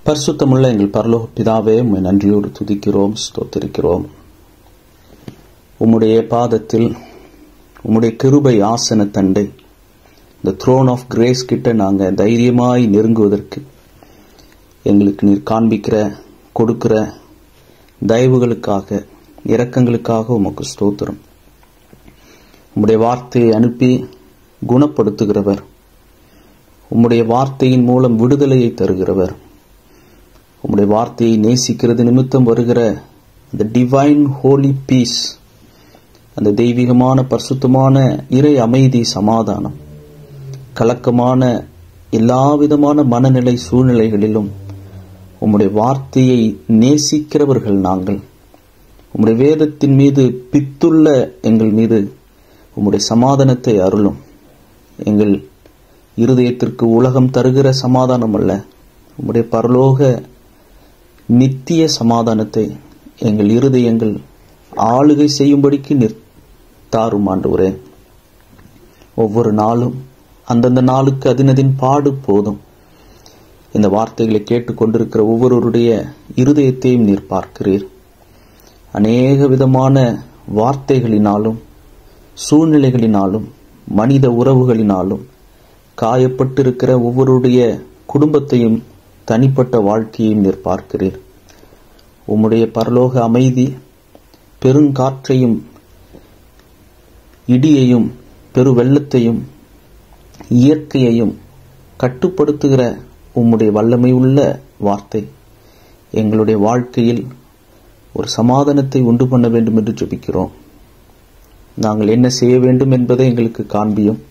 பரிசுத்தமுள்ள எங்கள் பரலோக பிதாவே, உம்மை நன்றியோடு துதிக்கிறோம், ஸ்தோத்திரிக்கிறோம். உம்முடைய பாதத்தில், உம்முடைய கிருபை ஆசன தண்டை, இந்த த்ரோன் ஆஃப் கிரேஸ் கிட்ட நாங்கள் தைரியமாய் நெருங்குவதற்கு எங்களுக்கு நீர் காண்பிக்கிற கொடுக்கிற தயவுகளுக்காக, இரக்கங்களுக்காக உமக்கு ஸ்தோத்திரம். உம்முடைய வார்த்தையை அனுப்பி குணப்படுத்துகிறவர், உம்முடைய வார்த்தையின் மூலம் விடுதலையை தருகிறவர், உம்முடைய வார்த்தையை நேசிக்கிறது நிமித்தம் வருகிற அந்த டிவைன் ஹோலி பீஸ், அந்த தெய்வீகமான பரிசுத்தமான இறை அமைதி, சமாதானம், கலக்கமான எல்லாவிதமான மனநிலை சூழ்நிலைகளிலும் உம்முடைய வார்த்தையை நேசிக்கிறவர்கள் நாங்கள். உம்முடைய வேதத்தின் மீது பித்துள்ள எங்கள் மீது உம்முடைய சமாதானத்தை அருளும். எங்கள் இருதயத்திற்கு உலகம் தருகிற சமாதானம் அல்ல, உம்முடைய பரலோக நித்திய சமாதானத்தை எங்கள் இருதயங்கள் ஆளுகை செய்யும்படிக்கு தாரும் ஆண்டவரே. ஒவ்வொரு நாளும் அந்தந்த நாளுக்கு அதினதின் பாடு போதும். இந்த வார்த்தைகளை கேட்டுக்கொண்டிருக்கிற ஒவ்வொருவருடைய இருதயத்தையும் நீர் பார்க்கிறீர். அநேக விதமான வார்த்தைகளினாலும் சூழ்நிலைகளினாலும் மனித உறவுகளினாலும் காயப்பட்டிருக்கிற ஒவ்வொருடைய குடும்பத்தையும் தனிப்பட்ட வாழ்க்கையையும் நீர் பார்க்கிறீர். உம்முடைய பரலோக அமைதி பெருங்காற்றையும் இடியையும் பெரு வெள்ளத்தையும் இயற்கையையும் கட்டுப்படுத்துகிற உம்முடைய வல்லமை உள்ள வார்த்தை எங்களுடைய வாழ்க்கையில் ஒரு சமாதானத்தை உண்டு பண்ண வேண்டும் என்று ஜெபிக்கிறோம். நாங்கள் என்ன செய்ய வேண்டும் என்பதை எங்களுக்கு காண்பியும்.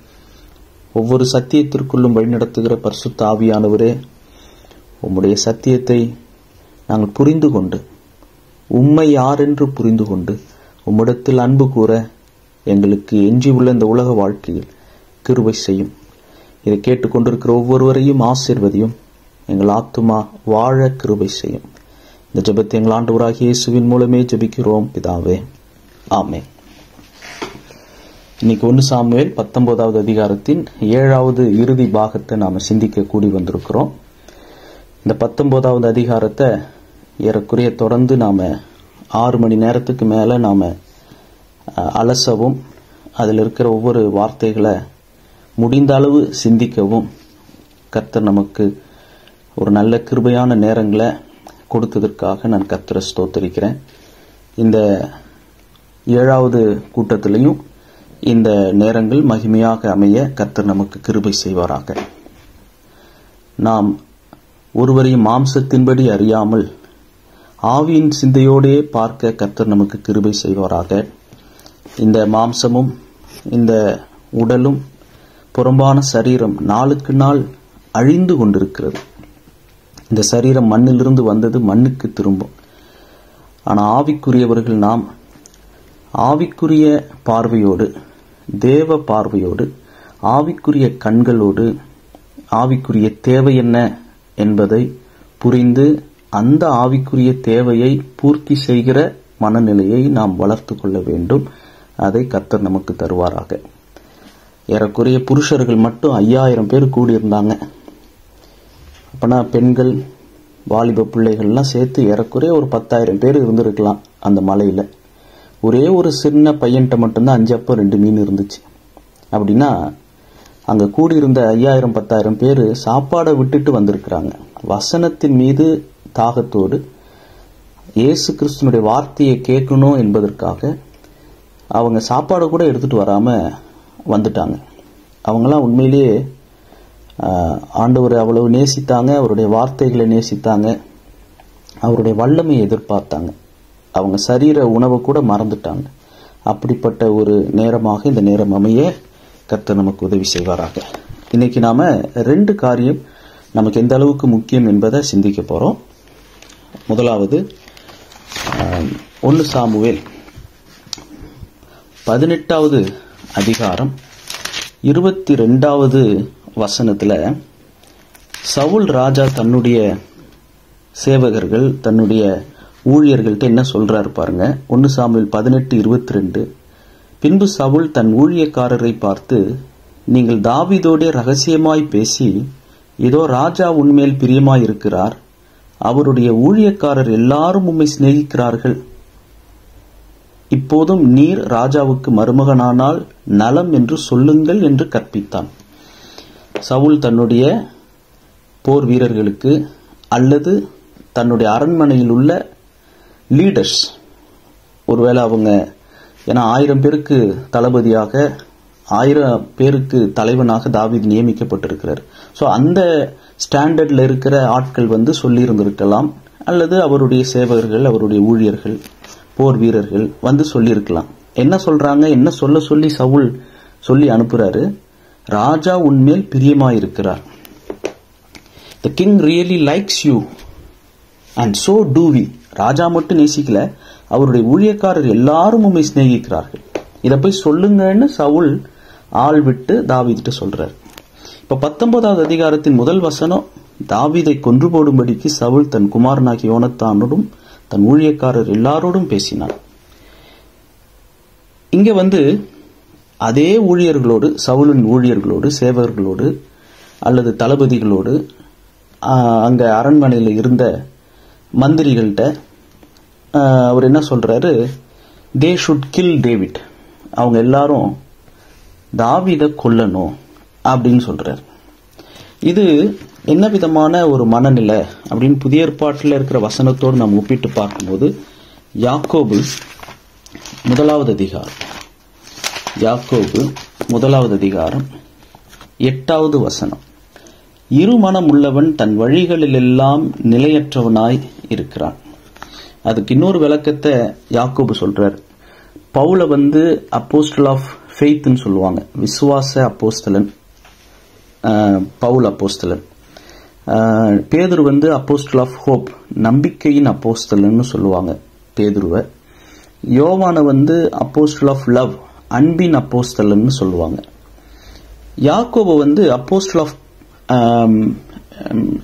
ஒவ்வொரு சத்தியத்திற்குள்ளும் வழிநடத்துகிற பரிசுத்த ஆவியானவரே, உம்முடைய சத்தியத்தை நாங்கள் புரிந்து கொண்டு, உம்மை யார் என்று புரிந்து கொண்டு, உம்மிடத்தில் அன்பு கூற எங்களுக்கு எஞ்சியுள்ள இந்த உலக வாழ்க்கையில் கிருபை செய்யும். இதை கேட்டுக்கொண்டிருக்கிற ஒவ்வொருவரையும் ஆசீர்வதியும். எங்கள் ஆத்துமா வாழ கிருபை செய்யும். இந்த ஜெபத்தை எங்கள் ஆண்டவராகிய இயேசுவின் மூலமே ஜெபிக்கிறோம் பிதாவே, ஆமென். இன்னைக்கு 1 சாமுவேல் 19வது அதிகாரத்தின் 7வது இறுதி பாகத்தை நாம சிந்திக்க கூடி வந்திருக்கிறோம். இந்த 19வது அதிகாரத்தை ஏறக்குறைய தொடர்ந்து நாம 6 மணி நேரத்துக்கு மேல நாம அலசவும், அதில் இருக்கிற ஒவ்வொரு வார்த்தைகளை முடிந்த அளவு சிந்திக்கவும் கர்த்தர் நமக்கு ஒரு நல்ல கிருபையான நேரங்களை கொடுத்ததற்காக நான் கர்த்தரை ஸ்தோத்திரிக்கிறேன். இந்த 7வது கூட்டத்திலையும் இந்த நேரங்கள் மகிமையாக அமைய கர்த்தர் நமக்கு கிருபை செய்வாராக. நாம் ஒருவரையும் மாம்சத்தின்படி அறியாமல் ஆவியின் சிந்தையோடே பார்க்க கர்த்தர் நமக்கு கிருபை செய்வாராக. இந்த மாம்சமும் இந்த உடலும் புறம்பான சரீரம் நாளுக்கு நாள் அழிந்து கொண்டிருக்கிறது. இந்த சரீரம் மண்ணிலிருந்து வந்தது, மண்ணுக்கு திரும்பும். ஆனால் ஆவிக்குரியவர்கள் நாம் ஆவிக்குரிய பார்வையோடு, தேவ பார்வையோடு, ஆவிக்குரிய கண்களோடு, ஆவிக்குரிய தேவை என்ன என்பதை புரிந்து அந்த ஆவிக்குரிய தேவையை பூர்த்தி செய்கிற மனநிலையை நாம் வளர்த்து கொள்ள வேண்டும். அதை கர்த்தர் நமக்கு தருவாராக. ஏறக்குறைய புருஷர்கள் மட்டும் 5000 பேர் கூடியிருந்தாங்க. அப்பனா பெண்கள், வாலிப பிள்ளைகள்லாம் சேர்த்து ஏறக்குறைய ஒரு 10,000 பேர் இருந்திருக்கலாம் அந்த மலையில. ஒரே ஒரு சின்ன பையன்கிட்ட மட்டும்தான் 5 அப்பம் 2 மீன் இருந்துச்சு. அப்படின்னா அங்க கூடியிருந்த 5000 10,000 பேர் சாப்பாடை விட்டுட்டு வந்திருக்கிறாங்க. வசனத்தின் மீது தாகத்தோடு இயேசு கிறிஸ்துனுடைய வார்த்தையை கேட்கணும் என்பதற்காக அவங்க சாப்பாடு கூட எடுத்துட்டு வராம வந்துட்டாங்க. அவங்களாம் உண்மையிலேயே ஆண்டவரை அவ்வளவு நேசித்தாங்க, அவருடைய வார்த்தைகளை நேசித்தாங்க, அவருடைய வல்லமையை எதிர்பார்த்தாங்க. அவங்க சரீர உணவை கூட மறந்துட்டாங்க. அப்படிப்பட்ட ஒரு நேரமாக இந்த நேரம் அமைய கர்த்தர் நமக்கு உதவி செய்வாராக. இன்னைக்கு நாம 2 காரியம் நமக்கு எந்த அளவுக்கு முக்கியம் என்பதை சிந்திக்க போறோம். முதலாவது 1 சாமுவேல் 18வது அதிகாரம் 22வது வசனத்துல சவுல் ராஜா தன்னுடைய சேவகர்கள், தன்னுடைய ஊழியர்கள்ட்ட என்ன சொல்றாரு பாருங்க. 1 சாமுவேல் 18:22. பின்பு சவுல் தன் ஊழியக்காரரை பார்த்து, நீங்கள் தாவீதோடே ரகசியமாய் பேசி, இதோ ராஜா உன்மேல் பிரியமாயிருக்கிறார், அவருடைய ஊழியக்காரர் எல்லாரும் உம்மை சிநேகிக்கிறார்கள். இப்போதும் நீர் ராஜாவுக்கு மருமகனானால் நலம் என்று சொல்லுங்கள் என்று கற்பித்தான். சவுல் தன்னுடைய போர் வீரர்களுக்கு அல்லது தன்னுடைய அரண்மனையில் உள்ள லீடர்ஸ், ஒருவேளை அவங்க, ஏன்னா 1000 பேருக்கு தளபதியாக 1000 பேருக்கு தலைவனாக தாவீது நியமிக்கப்பட்டிருக்கிறார். ஸோ அந்த ஸ்டாண்டர்ட்ல இருக்கிற ஆட்கள் சொல்லி இருந்திருக்கலாம், அல்லது அவருடைய சேவகர்கள், அவருடைய ஊழியர்கள், போர் வீரர்கள் சொல்லியிருக்கலாம். என்ன சொல்றாங்க, என்ன சொல்லி சவுல் சொல்லி அனுப்புறாரு, ராஜா உன்மேல் பிரியமாயிருக்கிறார். The king really likes you and so do we. ராஜா மட்டும் நேசிக்கல, அவருடைய ஊழியக்காரர் எல்லாரும் உம்மை சிநேகிக்கிறார்கள். இதை போய் சொல்லுங்கன்னு சவுல் ஆள் விட்டு தாவீதுட்ட சொல்றார். இப்ப 19வது அதிகாரத்தின் முதல் வசனம், தாவீதை கொன்று போடும்படிக்கு சவுல் தன் குமாரனாகிய யோனத்தானோடும் தன் ஊழியக்காரர் எல்லாரோடும் பேசினார். இங்க அதே ஊழியர்களோடு, சவுலின் ஊழியர்களோடு, சேவகர்களோடு அல்லது தளபதிகளோடு, அங்க அரண்மனையில் இருந்த மந்திரிகள்கிட்ட அவர் என்ன சொல்றாரு, தே ஷுட் கில் டேவிட், அவங்க எல்லாரும் தாவீதை கொல்லணும் அப்படின்னு சொல்றாரு. இது என்ன விதமான ஒரு மனநிலை அப்படின்னு புதிய ஏற்பாட்டில் இருக்கிற வசனத்தோடு நாம் ஒப்பிட்டு பார்க்கும்போது, யாக்கோபு 1வது அதிகாரம், யாக்கோபு 1வது அதிகாரம் 8வது வசனம், இருமனம் உள்ளவன் தன் வழிகளிலெல்லாம் நிலையற்றவனாய் இருக்கிறான். அதுக்கு இன்னொரு விளக்கத்தை யாக்கோபு சொல்றார். பவுல அப்போஸ்டல் ஆஃப் ஃபெய்த்னு சொல்லுவாங்க, விசுவாச அப்போஸ்தலன் பவுல் அப்போஸ்தலன். பேதுரு அப்போஸ்டல் ஆஃப் ஹோப், நம்பிக்கையின் அப்போஸ்தலன்னு சொல்லுவாங்க பேதுருவை. யோவான அப்போஸ்டல் ஆஃப் லவ், அன்பின் அப்போஸ்தலன்னு சொல்லுவாங்க. யாக்கோபு அப்போஸ்டல் ஆஃப்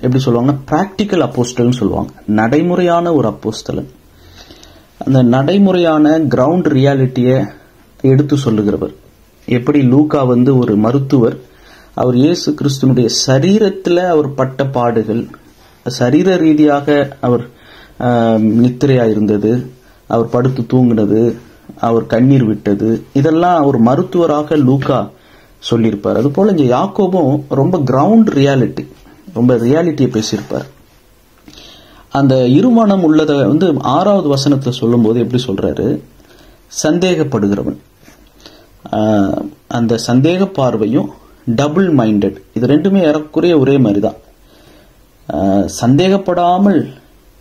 எப்படி சொல்லுவாங்க, பிராக்டிக்கல் அப்போஸ்டல்னு சொல்லுவாங்க, நடைமுறையான ஒரு அப்போஸ்தலன். அந்த நடைமுறையான கிரவுண்ட் ரியாலிட்டியை எடுத்து சொல்லுகிறவர். எப்படி லூக்கா ஒரு மருத்துவர், அவர் இயேசு கிறிஸ்துனுடைய சரீரத்தில் அவர் பட்ட பாடுகள், சரீர ரீதியாக அவர் நித்திரையா இருந்தது, அவர் படுத்து தூங்கினது, அவர் கண்ணீர் விட்டது, இதெல்லாம் ஒரு மருத்துவராக லூக்கா சொல்லியிருப்பார். அது போல இங்க யாக்கோபும் ரொம்ப கிரவுண்ட் ரியாலிட்டி, ரொம்ப ரியாலிட்டியை பேசியிருப்பார். அந்த இருமனம் உள்ளதை 6வது வசனத்தை சொல்லும் போது எப்படி சொல்றாரு, சந்தேகப்படுகிறவன். அந்த சந்தேக பார்வையும் டபுள் மைண்டட், இது ரெண்டுமே ஏறக்குறைய ஒரே மாதிரிதான். சந்தேகப்படாமல்,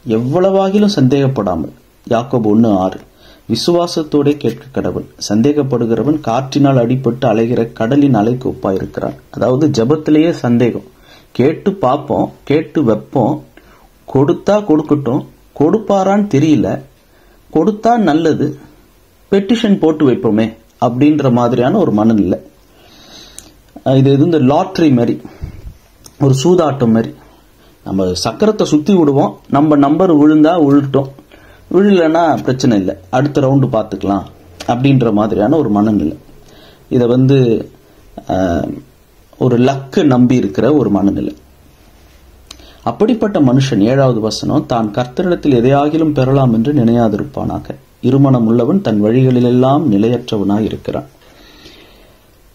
எவ்வளவாகிலும் சந்தேகப்படாமல், யாக்கோபு 1:6, விசுவாசத்தோட கேட்க கடவுள், சந்தேகப்படுகிறவன் காற்றினால் அடிபட்டு அலைகிற கடலின் அலைக்கு ஒப்பாயிருக்கிறான். அதாவது ஜபத்திலேயே சந்தேகம், கேட்டு பார்ப்போம், கேட்டு வைப்போம், கொடுத்தா கொடுக்கட்டும், கொடுப்பாரான்னு தெரியல, கொடுத்தா நல்லது, பெட்டிஷன் போட்டு வைப்போமே அப்படின்ற மாதிரியான ஒரு மனநிலை. இது இந்த லாட்ரி மாதிரி, ஒரு சூதாட்டம் மாதிரி. நம்ம சக்கரத்தை சுத்தி விடுவோம், நம்ம நம்பர் விழுந்தா விழுட்டோம், விழலன்னா பிரச்சனை இல்லை, அடுத்த ரவுண்டு பார்த்துக்கலாம் அப்படின்ற மாதிரியான ஒரு மனநிலை. இதை ஒரு லக்கு நம்பி இருக்கிற ஒரு மனநிலை. அப்படிப்பட்ட மனுஷன், 7வது வசனம், தான் கர்த்தரிடத்தில் எதையாகிலும் பெறலாம் என்று நினையாதிருப்பானாக. இருமனம் உள்ளவன் தன் வழிகளிலெல்லாம் நிலையற்றவனாய் இருக்கிறான்.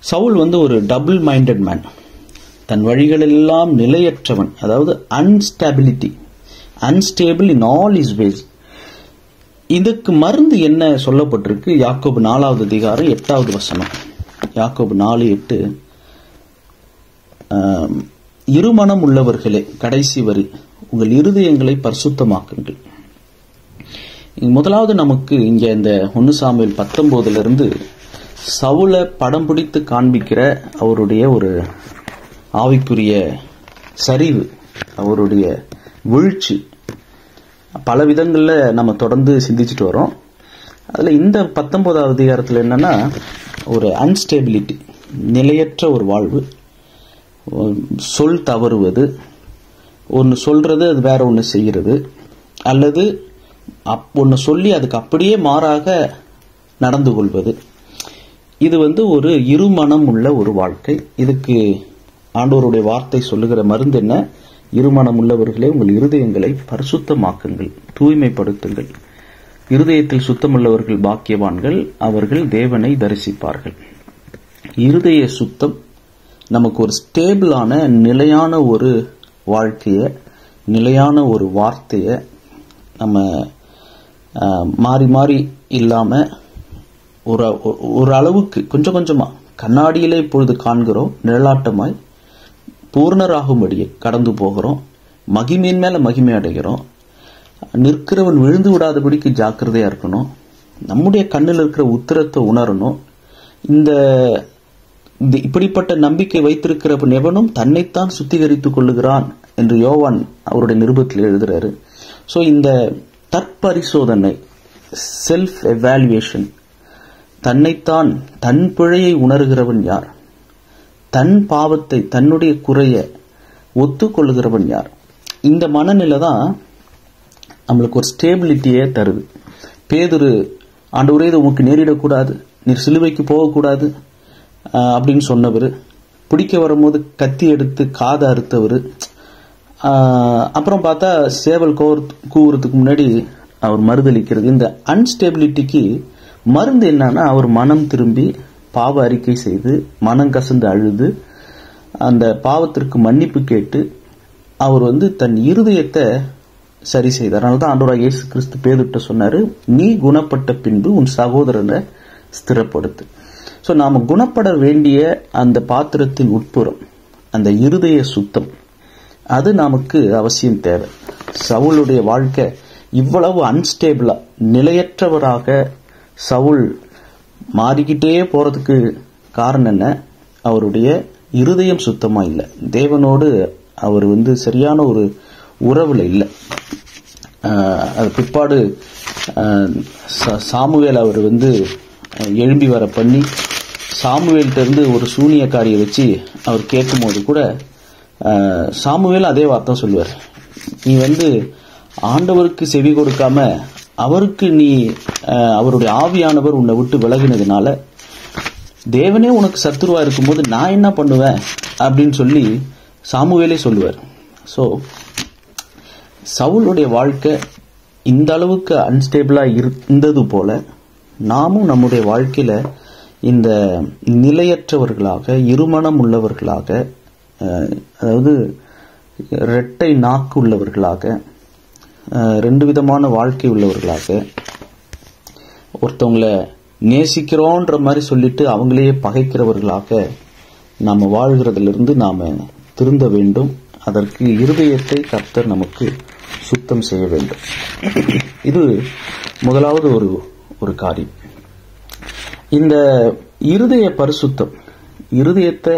சவுல் ஒரு டபுள் மைண்டட் மேன், தன் வழிகளெல்லாம் நிலையற்றவன், அதாவது instability, unstable in all his ways. இதுக்கு மருந்து என்ன சொல்லப்பட்டிருக்கு? யாக்கோபு 4வது அதிகாரம் 8வது வசனம், யாக்கோபு 4:8, இருமனம் உள்ளவர்களே, கடைசி வரி, உங்கள் இருதயங்களை பரிசுத்தமாக்குங்கள். முதலாவது நமக்கு இங்க இந்த 1 சாமுவேல் 19 சவுலை படம் பிடித்து காண்பிக்கிற அவருடைய ஒரு ஆவிக்குரிய சரிவு, அவருடைய வீழ்ச்சி, பல விதங்கள்ல நம்ம தொடர்ந்து சிந்திச்சுட்டு வரோம். அதுல இந்த 19வது அதிகாரத்தில் என்னன்னா, ஒரு அன்ஸ்டேபிலிட்டி, நிலையற்ற ஒரு வாழ்வு, சொல் தவறுவது, ஒன்று சொல்றது அது வேற ஒன்று செய்கிறது, அல்லது ஒன்று சொல்லி அதுக்கு அப்படியே மாறாக நடந்து கொள்வது. இது ஒரு இருமனம் உள்ள ஒரு வாழ்க்கை. இதுக்கு ஆண்டவருடைய வார்த்தை சொல்லுகிற மருந்து என்ன? இருமனம் உள்ளவர்களே, உங்கள் இருதயங்களை பரிசுத்தமாக்குங்கள், தூய்மைப்படுத்துங்கள். இருதயத்தில் சுத்தமுள்ளவர்கள் பாக்கியவான்கள், அவர்கள் தேவனை தரிசிப்பார்கள். இருதய சுத்தம் நமக்கு ஒரு ஸ்டேபிளான நிலையான ஒரு வாழ்க்கைய, நிலையான ஒரு வார்த்தைய நம்ம மாறி மாறி இல்லாம ஒரு அளவுக்கு கொஞ்சம் கொஞ்சமா கண்ணாடியிலே இப்பொழுது காண்கிறோம், நிழலாட்டமாய் பூர்ணராகும்படியே கடந்து போகிறோம். மகிமையின் மேல மகிமை அடைகிறோம். நிற்கிறவன் விழுந்து விடாதபடிக்கு ஜாக்கிரதையா இருக்கணும். நம்முடைய கண்ணில் இருக்கிற உத்திரத்தை உணரணும். இந்த இப்படிப்பட்ட நம்பிக்கை வைத்திருக்கிற எவனும் தன்னைத்தான் சுத்திகரித்துக் கொள்ளுகிறான் என்று யோவான் அவருடைய நிருபத்தில் எழுதுறாரு. சோ இந்த தற்பரிசோதனை, செல்ஃப் எவாலுவேஷன், தன்னைத்தான் தன் பிழையை உணர்கிறவன் யார், தன் பாவத்தை தன்னுடைய குறைய ஒத்துக்கொள்ளுகிறவன் யார், இந்த மனநிலை தான் நம்மளுக்கு ஒரு ஸ்டேபிலிட்டியே தருது. பேதுரு, ஆண்டவரே இது உமக்கு நேரிடக்கூடாது, நீர் சிலுவைக்கு போகக்கூடாது அப்படின்னு சொன்னவர், பிடிக்க வரும்போது கத்தி எடுத்து காதை அறுத்தவர், அப்புறம் பார்த்தா சேவல் கூவுறதுக்கு முன்னாடி அவர் மறுதளிக்கிறது. இந்த அன்ஸ்டேபிலிட்டிக்கு மருந்து என்னன்னா, அவர் மனம் திரும்பி பாவ அறிக்கை செய்து மனம் கசந்து அழுது அந்த பாவத்திற்கு மன்னிப்பு கேட்டு அவர் தன் இருதயத்தை சரி செய்தார். அதனாலதான் ஆண்டவராகிய இயேசு கிறிஸ்து பேதுருட்ட சொன்னாரு, நீ குணப்பட்ட பின்பு உன் சகோதரனை ஸ்திரப்படுத்து. சோ நாம குணப்பட வேண்டிய அந்த பாத்திரத்தின் உட்புறம், அந்த இருதய சுத்தம், அது நமக்கு அவசியம் தேவை. சவுலுடைய வாழ்க்கை இவ்வளவு அன்ஸ்டேபிளா, நிலையற்றவராக சவுல் மாறிக்கிட்டே போறதுக்கு காரணம் என்ன? அவருடைய இருதயம் சுத்தமா இல்லை. தேவனோடு அவர் சரியான ஒரு உறவுல இல்லை. அது பிற்பாடு சாமுவேல் அவர் எழும்பி வர பண்ணி சாமுவேல்கிட்ட இருந்து ஒரு சூனியக்காரியை வச்சு அவர் கேட்கும் போது கூட சாமுவேல் அதே வார்த்தை சொல்லுவார், நீ ஆண்டவருக்கு செவி கொடுக்காம அவருக்கு நீ அவருடைய ஆவியானவர் உன்னை விட்டு விலகினதுனால தேவனே உனக்கு சத்துருவா இருக்கும்போது நான் என்ன பண்ணுவேன் அப்படின்னு சொல்லி சாமுவேலே சொல்லுவார். சோ சவுலுடைய வாழ்க்கை இந்த அளவுக்கு அன்ஸ்டேபிளா இருந்தது போல நாமும் நம்முடைய வாழ்க்கையில இந்த நிலையற்றவர்களாக, இருமனம் உள்ளவர்களாக, அதாவது இரட்டை நாக்கு உள்ளவர்களாக, ரெண்டு விதமான வாழ்க்கை உள்ளவர்களாக, ஒருத்தவங்களை நேசிக்கிறோன்ற மாதிரி சொல்லிட்டு அவங்களையே பகைக்கிறவர்களாக நாம வாழ்கிறதிலிருந்து நாம திருந்த வேண்டும். அதற்கு இருதயத்தை கர்த்தர் நமக்கு சுத்தம் செய்ய வேண்டும். இது முதலாவது ஒரு காரியம். இந்த இருதய பரிசுத்தம், இருதயத்தை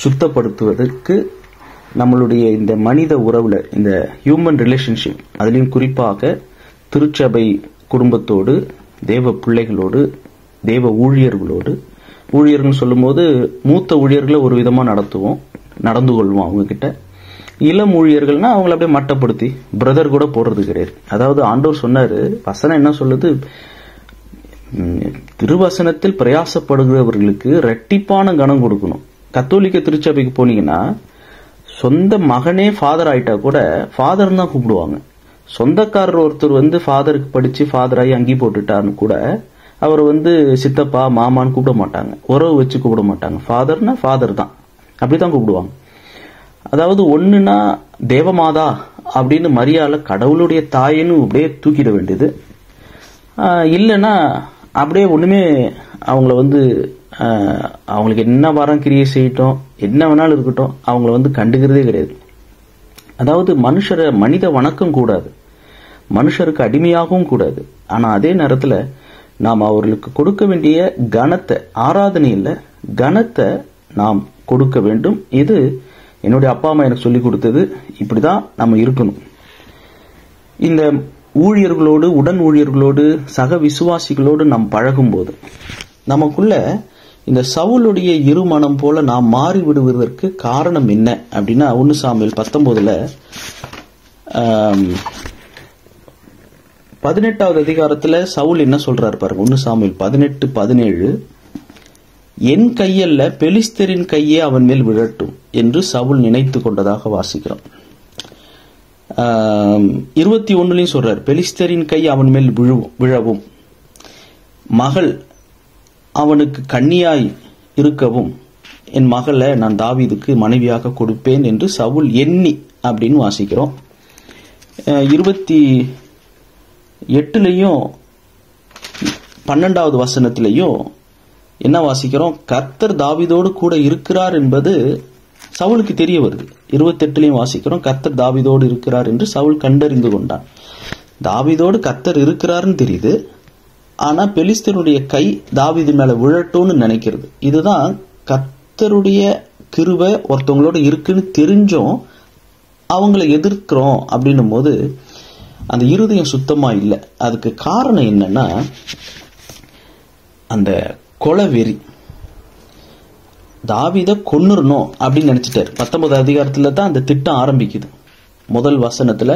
சுத்தப்படுத்துவதற்கு நம்மளுடைய இந்த மனித உறவுல, இந்த ஹியூமன் ரிலேஷன்ஷிப், அதுலயும் குறிப்பாக திருச்சபை குடும்பத்தோடு, தேவ பிள்ளைகளோடு, தேவ ஊழியர்களோடு, ஊழியர்கள் சொல்லும் போது மூத்த ஊழியர்களை ஒரு விதமா நடந்து கொள்வோம் அவங்க கிட்ட. இளம் ஊழியர்கள்னா அவங்களை அப்படியே மட்டப்படுத்தி பிரதர் கூட போடுறது கிடையாது. அதாவது ஆண்டவர் சொன்னாரு, வசனம் என்ன சொல்லுது, திருவசனத்தில் பிரயாசப்படுகிறவர்களுக்கு ரெட்டிப்பான கனம் கொடுக்கணும். கத்தோலிக்க திருச்சபைக்கு போனீங்கன்னா சொந்த மகனே ஃபாதர் ஆயிட்டா கூட ஃபாதர் தான் கூப்பிடுவாங்க. சொந்தக்காரர் ஒருத்தர் ஃபாதருக்கு படிச்சு ஃபாதர் ஆகி அங்கி போட்டுட்டாருன்னு கூட அவர் சித்தப்பா மாமான்னு கூப்பிட மாட்டாங்க, உறவு வச்சு கூப்பிட மாட்டாங்க. ஃபாதர்னா ஃபாதர் தான், அப்படித்தான் கூப்பிடுவாங்க. அதாவது ஒண்ணுனா தேவமாதா அப்படின்னு மரியாதை கடவுளுடைய தாயின்னு அப்படியே தூக்கிட வேண்டியது, இல்லைன்னா அப்படியே ஒண்ணுமே அவங்கள அவங்களுக்கு என்ன வாரம் கிரியை செய்யட்டும், என்ன வேணாலும் இருக்கட்டும், அவங்கள கண்டுக்கிறதே கிடையாது. அதாவது மனித வணக்கம் கூடாது, மனுஷருக்கு அடிமையாகவும் கூடாது. ஆனா அதே நேரத்துல நாம் அவர்களுக்கு கொடுக்க வேண்டிய கனத்தை, ஆராதனை இல்ல கனத்தை நாம் கொடுக்க வேண்டும். இது என்னுடைய அப்பா அம்மா எனக்கு சொல்லி கொடுத்தது, இப்படிதான் நம்ம இருக்கணும். இந்த ஊழியர்களோடு, உடன் ஊழியர்களோடு, சக விசுவாசிகளோடு நாம் பழகும் போது நமக்குள்ள இந்த சவுலுடைய இருமனம் போல நாம் மாறி விடுவதற்கு காரணம் என்ன அப்படின்னா, 1 சாமுவேல் 19 18வது அதிகாரத்துல சவுல் என்ன சொல்றாரு பாருங்க. 1 சாமுவேல் 18:17, என் கையல்ல பெலிஸ்தரின் கையே அவன் மேல் விழட்டும் என்று சவுல் நினைத்து கொண்டதாக வாசிக்கிறோம். 21 சொல்றார், பெலிஸ்தரின் கை அவன் மேல் விழவும், மகள் அவனுக்கு கன்னியாய் இருக்கவும், என் மகளை நான் தாவீதுக்கு மனைவியாக கொடுப்பேன் என்று சவுல் எண்ணி அப்படின்னு வாசிக்கிறோம். 28 12வது வசனத்திலையும் என்ன வாசிக்கிறோம், கர்த்தர் தாவீதோடு கூட இருக்கிறார் என்பது சவுலுக்கு தெரிய வருது. 28 வாசிக்கிறோம், கர்த்தர் தாவீதோடு இருக்கிறார் என்று சவுல் கண்டறிந்து கொண்டான். தாவீதோடு கர்த்தர் இருக்கிறார்னு தெரியுது, ஆனா பெலிஸ்தருடைய கை தாவீது மேல விழட்டும்னு நினைக்கிறது. இதுதான் கர்த்தருடைய கிருபை ஒருத்தவங்களோட இருக்குன்னு தெரிஞ்சும் அவங்கள எதிர்க்கிறோம் அப்படின்னும் போது அந்த இருதயம் சுத்தமா இல்லை. அதுக்கு காரணம் என்னன்னா, அந்த கொலவெறி. தாவீதை கொன்னுறணும் அப்படின்னு நினைச்சிட்டாரு. 19 அதிகாரத்துல தான் அந்த திட்டம் ஆரம்பிக்குது. முதல் வசனத்துல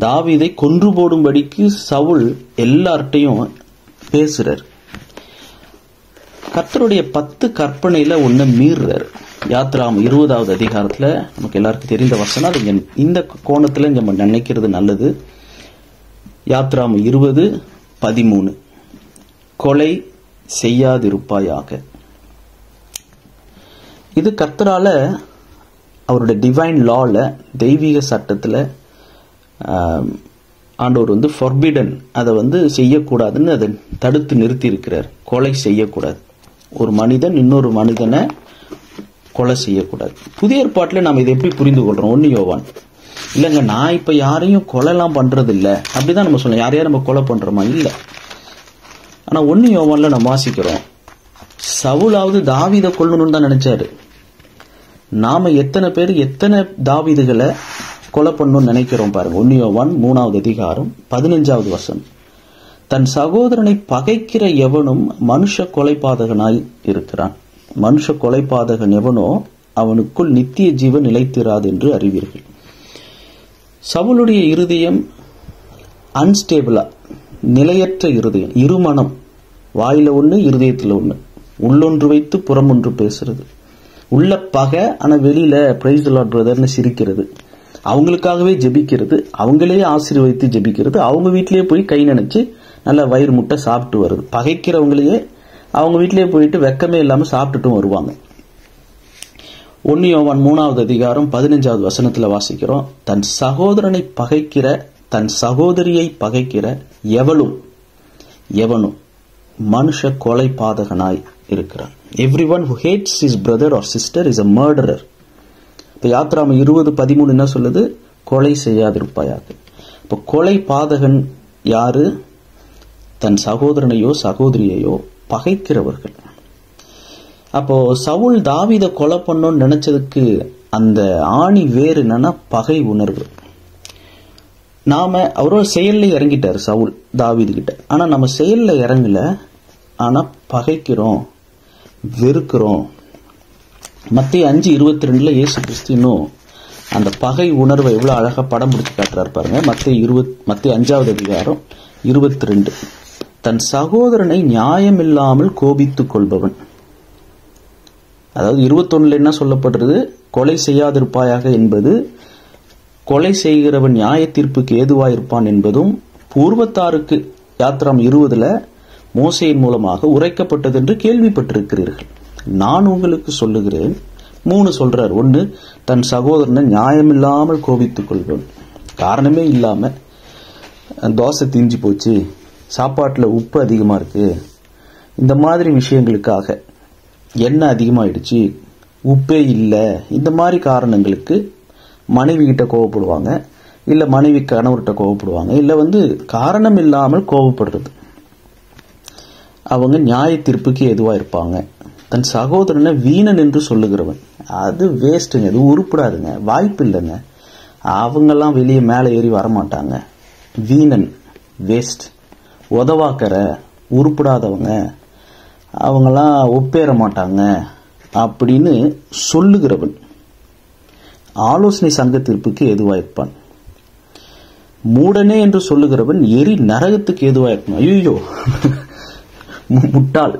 தாவீதை கொன்று போடும்படிக்கு சவுல் எல்லார்ட்டையும் பேசுறார். கர்த்தருடைய 10 கற்பனையில ஒன்னு மீறுறாரு. யாத்ராம் 20வது அதிகாரத்துல நமக்கு எல்லாருக்கும் தெரிந்த வசனம். அது இந்த கோணத்துல நம்ம நினைக்கிறது நல்லது. யாத்ராம் 20:13, கொலை செய்யாதிருப்பாயாக. இது கர்த்தரால அவருடைய டிவைன் லால, தெய்வீக சட்டத்துல ஆண்டவர் ஃபார்பிடன், அதை செய்யக்கூடாதுன்னு அதை தடுத்து நிறுத்தி இருக்கிறார். கொலை செய்யக்கூடாது, ஒரு மனிதன் இன்னொரு மனிதனை கொலை செய்யக்கூடாது. புதிய ஏற்பாட்டில் நாம் இதை எப்படி புரிந்து கொள்றோம்? 1 யோவான், இல்லைங்க நான் இப்ப யாரையும் கொலைலாம் பண்றது இல்லை அப்படிதான் நம்ம சொல்லலாம். யாரையா நம்ம கொலை பண்றோமா? இல்லை. ஆனா 1 யோவான்ல நம்ம வாசிக்கிறோம், சவுலாவது தாவீதை கொல்லணும்னு தான் நினைச்சாரு. நாம எத்தனை பேர் எத்தனை தாவீதுகளை கொலை பண்ணணும்னு நினைக்கிறோம் பாருங்க. 1 யோவான் 3வது அதிகாரம் 15வது வசனம், தன் சகோதரனை பகைக்கிற எவனும் மனுஷ கொலைபாதகனாய் இருக்கிறான். மனுஷ கொலைபாதகன் எவனோ அவனுக்குள் நித்திய ஜீவன் நிலைத்திராது என்று அறிவீர்கள். சவுலுடைய இருதயம் அன்ஸ்டேபிளா, நிலையற்ற இருதயம், இருமனம், வாயில ஒண்ணு இருதயத்துல ஒண்ணு, உள்ளொன்று வைத்து புறம் ஒன்று பேசுறது, உள்ள பகை ஆனா வெளியில பிரைஸ் தி லார்ட் பிரதர்னு சிரிக்கிறது, அவங்களுக்காகவே ஜெபிக்கிறது, அவங்களையே ஆசீர்வதித்து ஜெபிக்கிறது, அவங்க வீட்டிலேயே போய் கை நினைச்சு நல்ல வயிறு முட்டை சாப்பிட்டு வருது. பகைக்கிறவங்களையே அவங்க வீட்டிலேயே போயிட்டு வெக்கமே இல்லாம சாப்பிட்டுட்டும் வருவாங்க. 1 யோவான் 3வது அதிகாரம் 15வது வசனத்துல வாசிக்கிறோம், தன் சகோதரனை பகைக்கிற, தன் சகோதரியை பகைக்கிற எவனும் மனுஷ கொலை பாதகனாய் இருக்கிறான். Everyone who hates his brother or sister is a murderer. இப்ப யாத்ராம 20:13 என்ன சொல்லுது? கொலை செய்யாதிருப்பாயாக. இப்ப கொலை பாதகன் யாரு? தன் சகோதரனையோ சகோதரியையோ பகைக்கிறவர்கள். அப்போ சவுல் தாவீதை கொலை பண்ணணும்னு நினைச்சதுக்கு அந்த ஆணி வேறு என்னன்னா பகை உணர்வு. நாம அவரோட செயல்ல இறங்கிட்டாரு சவுல் தாவீது கிட்ட, ஆனா நம்ம செயல்ல இறங்கல, ஆனா பகைக்கிறோம், வெறுக்கிறோம். மத்தேயு 5:22 இயேசு கிறிஸ்து இன்னும் அந்த பகை உணர்வை எவ்வளவு அழகா படம் பிடிச்சு காட்டுறாரு பாருங்க. மத்தேயு 5வது அதிகாரம் 22, தன் சகோதரனை நியாயம் இல்லாமல் கோபித்துக் கொள்பவன். அதாவது 21 என்ன சொல்லப்படுறது? கொலை செய்யாதிருப்பாயாக என்பது கொலை செய்கிறவன் நியாய தீர்ப்புக்கு ஏதுவாயிருப்பான் என்பதும் பூர்வத்தாருக்கு யாத்ராம் 20 மோசையின் மூலமாக உரைக்கப்பட்டது என்று கேள்விப்பட்டிருக்கிறீர்கள். நான் உங்களுக்கு சொல்லுகிறேன். 3 சொல்றார். 1, தன் சகோதரனை நியாயமில்லாமல் கோபித்துக் கொள்பவன். காரணமே இல்லாம தோசை தீஞ்சு போச்சு, சாப்பாட்டுல உப்பு அதிகமா இருக்கு, இந்த மாதிரி விஷயங்களுக்காக, எண்ணெய் அதிகமாயிடுச்சு, உப்பே இல்லை, இந்த மாதிரி காரணங்களுக்கு மனைவி கிட்ட கோவப்படுவாங்க, இல்ல மனைவி கணவர்கிட்ட கோவப்படுவாங்க, இல்ல காரணம் இல்லாமல் கோவப்படுறது. அவங்க நியாய தீர்ப்புக்கு எதுவா இருப்பாங்க. தன் சகோதரனை வீணன் என்று சொல்லுகிறவன், அது வேஸ்ட்டுங்க, அது உருப்படாதுங்க, வாய்ப்பு இல்லைங்க, அவங்கெல்லாம் வெளியே மேலே ஏறி வரமாட்டாங்க, வீணன், வேஸ்ட், உதவாக்கற, உருப்படாதவங்க, அவங்கெல்லாம் ஒப்பேற மாட்டாங்க அப்படின்னு சொல்லுகிறவன் ஆலோசனை சங்க தீர்ப்புக்கு எதுவாயிருப்பான். மூடனே என்று சொல்லுகிறவன் எரி நரகத்துக்கு எதுவாயிருப்பான். ஐயோ முட்டாள்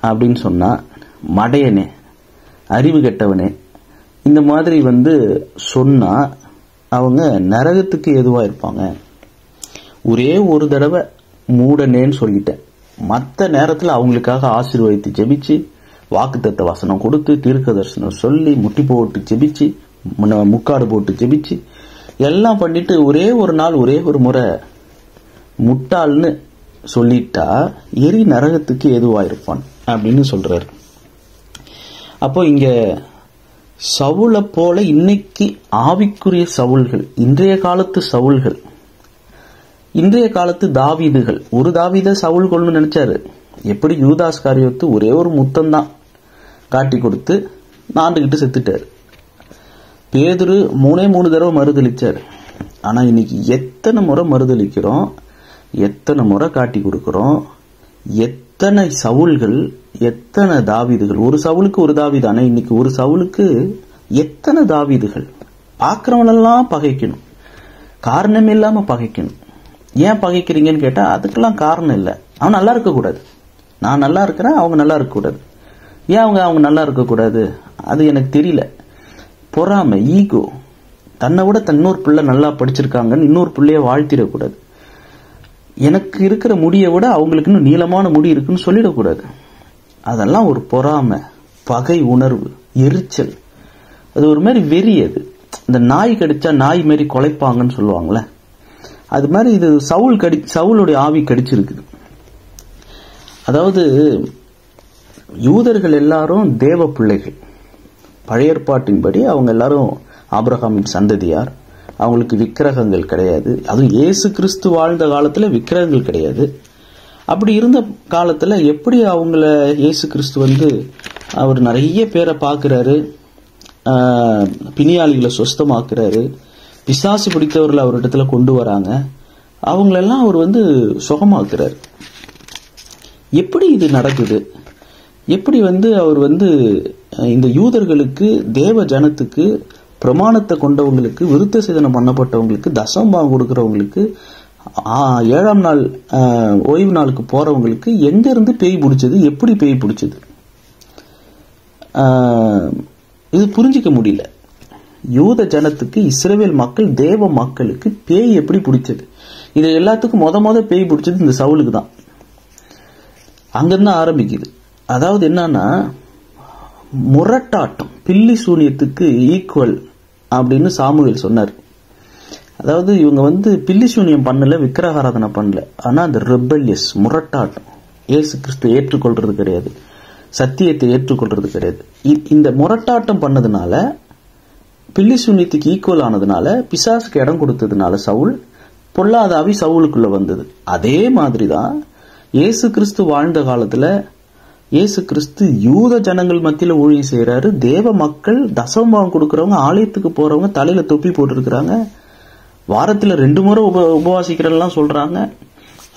அப்படின்னு சொன்னா, மடையனே, அறிவு கெட்டவனே, இந்த மாதிரி சொன்னா அவங்க நரகத்துக்கு ஏதுவா இருப்பாங்க. ஒரே ஒரு தடவை மூடனேன்னு சொல்லிட்டேன், மற்ற நேரத்தில் அவங்களுக்காக ஆசீர்வதித்து ஜெபிச்சு, வாக்குத்தத்த வசனம் கொடுத்து, தீர்க்க தரிசனம் சொல்லி, முட்டி போட்டு ஜெபிச்சு, முக்காடு போட்டு ஜெபிச்சு எல்லாம் பண்ணிட்டு ஒரே ஒரு நாள் ஒரே ஒரு முறை முட்டாள்னு சொல்லிட்டா எரி நரகத்துக்கு ஏதுவாயிருப்பான் அப்படின்னு சொல்றாரு. அப்போ இங்க சவுளை போல இன்னைக்கு ஆவிக்குரிய சவுல்கள், இன்றைய காலத்து சவுல்கள், இன்றைய காலத்து தாவீதுகள். ஒரு தாவீதை சவுல் கொள்ளணும்னு நினைச்சாரு. எப்படி யூதாஸ் காரியத்து ஒரே ஒரு முத்தம் தான் காட்டி கொடுத்து நாண்டுகிட்டு செத்துட்டாரு. பேதுரு 3 தடவை மறுதளிச்சாரு. ஆனா இன்னைக்கு எத்தனை முறை மறுதளிக்கிறோம், எத்தனை முறை காட்டி கொடுக்கிறோம், எத்தனை சவுல்கள், எத்தனை தாவீதுகள். ஒரு சவுலுக்கு ஒரு தாவீது, ஆனா இன்னைக்கு ஒரு சவுலுக்கு எத்தனை தாவீதுகள். பார்க்கிறவனெல்லாம் பகைக்கணும், காரணம் இல்லாம பகைக்கணும். ஏன் பகைக்கிறீங்கன்னு கேட்டா அதுக்கெல்லாம் காரணம் இல்லை. அவன் நல்லா இருக்கக்கூடாது, நான் நல்லா இருக்கிறேன், அவங்க நல்லா இருக்கக்கூடாது. ஏன் அவங்க நல்லா இருக்கக்கூடாது? அது எனக்கு தெரியல. பொறாமை, ஈகோ. தன்னை விட இன்னொரு பிள்ளை நல்லா படிச்சிருக்காங்கன்னு இன்னொரு பிள்ளைய வாழ்த்திடக்கூடாது. எனக்கு இருக்கிற முடியை விட அவங்களுக்கு இன்னும் நீளமான முடி இருக்குன்னு சொல்லிடக்கூடாது. அதெல்லாம் ஒரு பொறாமை, பகை உணர்வு, எரிச்சல். அது ஒரு மாதிரி வெறி. அது இந்த நாய் கடிச்சா நாய் மாரி கொலைப்பாங்கன்னு சொல்லுவாங்களே, அது மாதிரி இது சவுளுடைய ஆவி கடிச்சிருக்குது. அதாவது யூதர்கள் எல்லாரும் தேவ பிள்ளைகள். பழைய ஏற்பாட்டின்படி அவங்க எல்லாரும் ஆபிரகாமின் சந்ததியார். அவங்களுக்கு விக்கிரகங்கள் கிடையாது. அதுவும் இயேசு கிறிஸ்து வாழ்ந்த காலத்துல விக்கிரகங்கள் கிடையாது. அப்படி இருந்த காலத்துல எப்படி அவங்கள இயேசு கிறிஸ்து அவர் நிறைய பேரை பார்க்கிறாரு, பிணியாளிகளை சுஸ்தமாக்குறாரு, பிசாசு பிடித்தவர்களை அவரிடத்துல கொண்டு வராங்க, அவங்களெல்லாம் அவர் சுகமாக்குறாரு. எப்படி இது நடக்குது? எப்படி அவர் இந்த யூதர்களுக்கு, தேவ ஜனத்துக்கு, பிரமாணத்தை கொண்டவங்களுக்கு, விருத்த சேதனம் பண்ணப்பட்டவங்களுக்கு, தசமபாகம் கொடுக்கிறவங்களுக்கு, 7ஆம் நாள் ஓய்வு நாளுக்கு போறவங்களுக்கு எங்க இருந்து பேய் பிடிச்சது, எப்படி பேய் பிடிச்சது? இது புரிஞ்சிக்க முடியல. யூத ஜனத்துக்கு, இஸ்ரவேல் மக்கள், தேவ மக்களுக்கு பேய் எப்படி பிடிச்சது? இது எல்லாத்துக்கும் முத பேய் பிடிச்சது இந்த சவுலுக்கு தான். அங்கிருந்து ஆரம்பிக்குது. அதாவது என்னன்னா, முரட்டாட்டம் பில்லி சூனியத்துக்கு ஈக்குவல் அப்படின்னு சாமுவேல் சொன்னார். அதாவது இவங்க பில்லி சூனியம் பண்ணல, விக்கிரகாராதனை பண்ணல, ஆனா அந்த ரெபல்லியஸ், முரட்டாட்டம், இயேசு கிறிஸ்து ஏற்றுக்கொள்றது கிடையாது, சத்தியத்தை ஏற்றுக்கொள்றது கிடையாது. இந்த முரட்டாட்டம் பண்ணதுனால, பில்லி சூனியத்துக்கு ஈக்குவல் ஆனதுனால, பிசாசுக்கு இடம் கொடுத்ததுனால சவுல் பொல்லாத ஆவி சவுலுக்குள்ள வந்தது. அதே மாதிரிதான் இயேசு கிறிஸ்து வாழ்ந்த காலத்துல இயேசு கிறிஸ்து யூத ஜனங்கள் மத்தியில ஊழியம் செய்யறாரு. தேவ மக்கள், தசமபாகம் கொடுக்கறவங்க, ஆலயத்துக்கு போறவங்க தலையில தொப்பி போட்டுருக்கிறாங்க, வாரத்துல 2 முறை உபவாசிக்கிறதெல்லாம் சொல்றாங்க.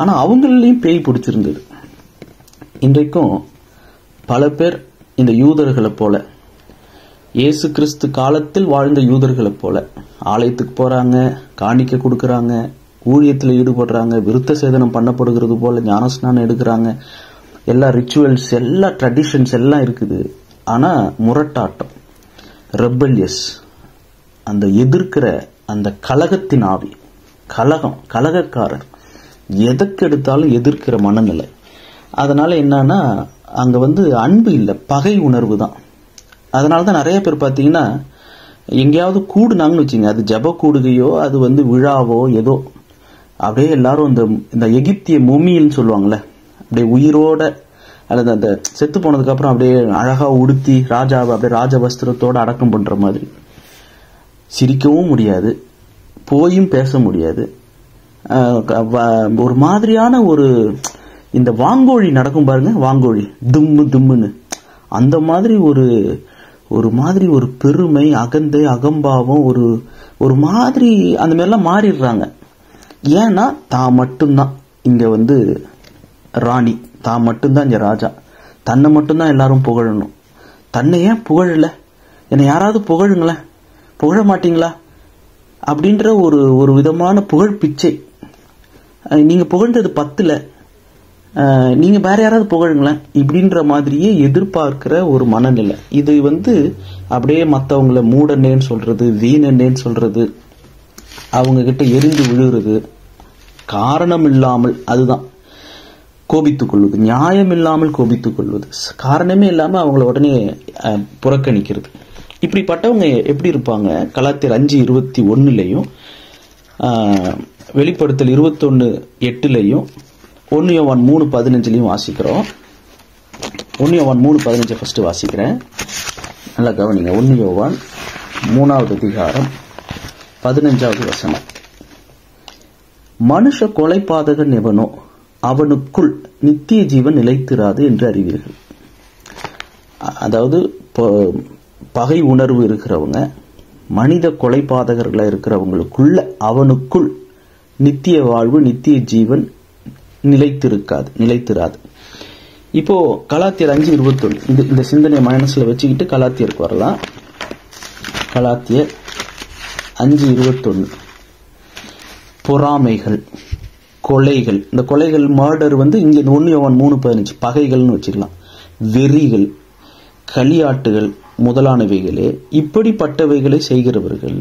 ஆனா அவங்களையும் பேய் பிடிச்சிருந்தது. இன்றைக்கும் பல பேர் இந்த யூதர்களை போல, இயேசு கிறிஸ்து காலத்தில் வாழ்ந்த யூதர்களை போல ஆலயத்துக்கு போறாங்க, காணிக்கை கொடுக்கறாங்க, ஊழியத்தில் ஈடுபடுறாங்க, விருத்த சேதனம் பண்ணப்படுகிறது போல ஞானஸ்நானம் எடுக்கிறாங்க, எல்லா ரிச்சுவல்ஸ், எல்லா ட்ரெடிஷன்ஸ் எல்லாம் இருக்குது. ஆனா முரட்டாட்டம், ரெபல்லியஸ், அந்த எதிர்க்கிற அந்த கலகத்தின் ஆவி, கலகக்காரர், எதற்கு எடுத்தாலும் எதிர்க்கிற மனநிலை. அதனால என்னன்னா, அங்க அன்பு இல்லை, பகை உணர்வு தான். அதனாலதான் நிறைய பேர் பாத்தீங்கன்னா, எங்கேயாவது கூடுனாங்கன்னு வச்சுங்க, அது ஜப கூடுகையோ, அது விழாவோ ஏதோ, அப்படியே எல்லாரும் இந்த எகிப்திய மொமின்னு சொல்லுவாங்கல்ல, அப்படியே உயிரோட, அல்லது அந்த செத்து போனதுக்கு அப்புறம் அப்படியே அழகா உடுத்தி ராஜாவை அப்படியே ராஜ வஸ்திரத்தோட அடக்கம் பண்ற மாதிரி, சிரிக்கவும் முடியாது, போயும் பேச முடியாது, ஒரு மாதிரியான இந்த வாங்கோழி நடக்கும் பாருங்க, வாங்கோழி தும்முன்னு, அந்த மாதிரி ஒரு மாதிரி ஒரு பெருமை, அகந்தை, அகம்பாவம், ஒரு மாதிரி அந்த மாதிரிலாம் மாறிடுறாங்க. ஏன்னா தான் மட்டும்தான் இங்க ராணி, தான் மட்டும்தான் இங்க ராஜா, தன்னை மட்டும்தான் எல்லாரும் புகழணும். தன்னை ஏன் புகழல? என்னை யாராவது புகழுங்களேன், புகழ மாட்டீங்களா அப்படின்ற ஒரு விதமான புகழ் பிச்சை. நீங்க புகழ்ந்தது 10ல, நீங்க வேற யாராவது புகழுங்களேன் இப்படின்ற மாதிரியே எதிர்பார்க்கிற ஒரு மனநிலை. இது அப்படியே மற்றவங்களை மூடனேன்னு சொல்றது, வீணனேன்னு சொல்றது, அவங்க கிட்ட எரிந்து விழுகிறது, காரணம் இல்லாமல், அதுதான் கோபித்துக் கொள்வது, நியாயம் இல்லாமல் கோபித்துக் கொள்வது, காரணமே இல்லாம அவங்கள உடனே புறக்கணிக்கிறது. இப்படிப்பட்டவங்க எப்படி இருப்பாங்க? கலாத்தியர் 5:21 வெளிப்படுத்தல் 21:8 1 யோவான் 3:15 வாசிக்கிறோம். 1 யோவான் 3:15 ஃபர்ஸ்ட் வாசிக்கிறேன், நல்லா கவனிங்க. 1 யோவான் 3:15 மனுஷ கொலைபாதகன் எவனோ அவனுக்குள் நித்திய ஜீவன் நிலைத்திராது என்று அறிவீர்கள். அதாவது பகை உணர்வு இருக்கிறவங்க, மனித கொலைபாதகர்களா இருக்கிறவங்களுக்குள்ள அவனுக்குள் நித்திய வாழ்வு, நித்திய ஜீவன் நிலைத்திராது. இப்போ கலாத்தியர் 5:21 இந்த சிந்தனை மனசுல வச்சுக்கிட்டு கலாத்தியருக்கு வரலாம். கலாத்தியர் 5:21 பொறாமைகள், கொலைகள். இந்த கொலைகள் மர்டர் இங்க 1 யோவான் 3:15 பகைகள்னு வச்சுக்கலாம். வெறிகள், களியாட்டுகள் முதலானவைகளே, இப்படிப்பட்டவைகளை செய்கிறவர்கள்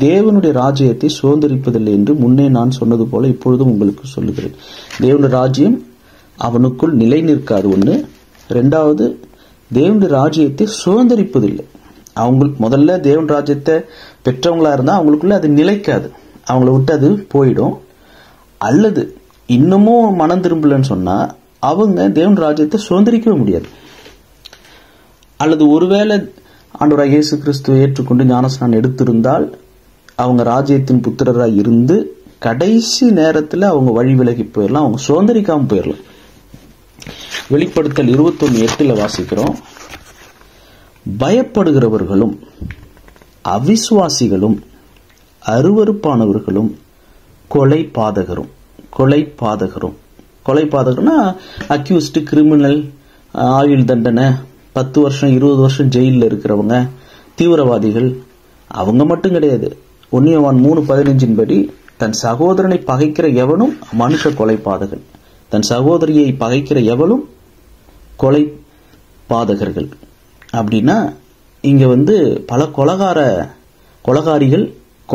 தேவனுடைய ராஜ்யத்தை சுதந்திரிப்பதில்லை என்று முன்னே நான் சொன்னது போல இப்பொழுதும் உங்களுக்கு சொல்லுகிறேன். தேவனுடைய ராஜ்யம் அவனுக்குள் நிலை நிற்காது. ஒண்ணு. ரெண்டாவது, தேவனுடைய ராஜ்யத்தை சுதந்திரிப்பதில்லை. அவங்க முதல்ல தேவன் ராஜ்யத்தை பெற்றவங்களா இருந்தா அவங்களுக்குள்ள அது நிலைக்காது, அவங்கள விட்டு அது போயிடும். அல்லது இன்னமும் மனம் திரும்பலன்னு சொன்னா அவங்க தேவன் ராஜ்யத்தை சுதந்திரிக்கவே முடியாது. அல்லது ஒருவேளை ஆண்டவராகிய இயேசு கிறிஸ்துவை ஏற்றுக்கொண்டு ஞானஸ்நானம் எடுத்திருந்தால் அவங்க ராஜ்யத்தின் புத்திரராக இருந்து கடைசி நேரத்தில் அவங்க வழி விலகி போயிடலாம், அவங்க சுதந்திரிக்காம போயிடலாம். வெளிப்படுத்தல் 21:8 வாசிக்கிறோம். பயப்படுகிறவர்களும் அவிசுவாசிகளும் அருவருப்பானவர்களும் கொலைபாதகர்னா அக்யூஸ்டு, கிரிமினல், ஆயுள் தண்டனை, 10 வருஷம் 20 வருஷம் ஜெயிலில் இருக்கிறவங்க, தீவிரவாதிகள், அவங்க மட்டும் கிடையாது. 1 யோவான் 3:15 படி தன் சகோதரனை பகைக்கிற எவனும் மனுஷ கொலைபாதகன், தன் சகோதரியை பகைக்கிற எவனும் கொலைபாதகர்கள். அப்படின்னா இங்க பல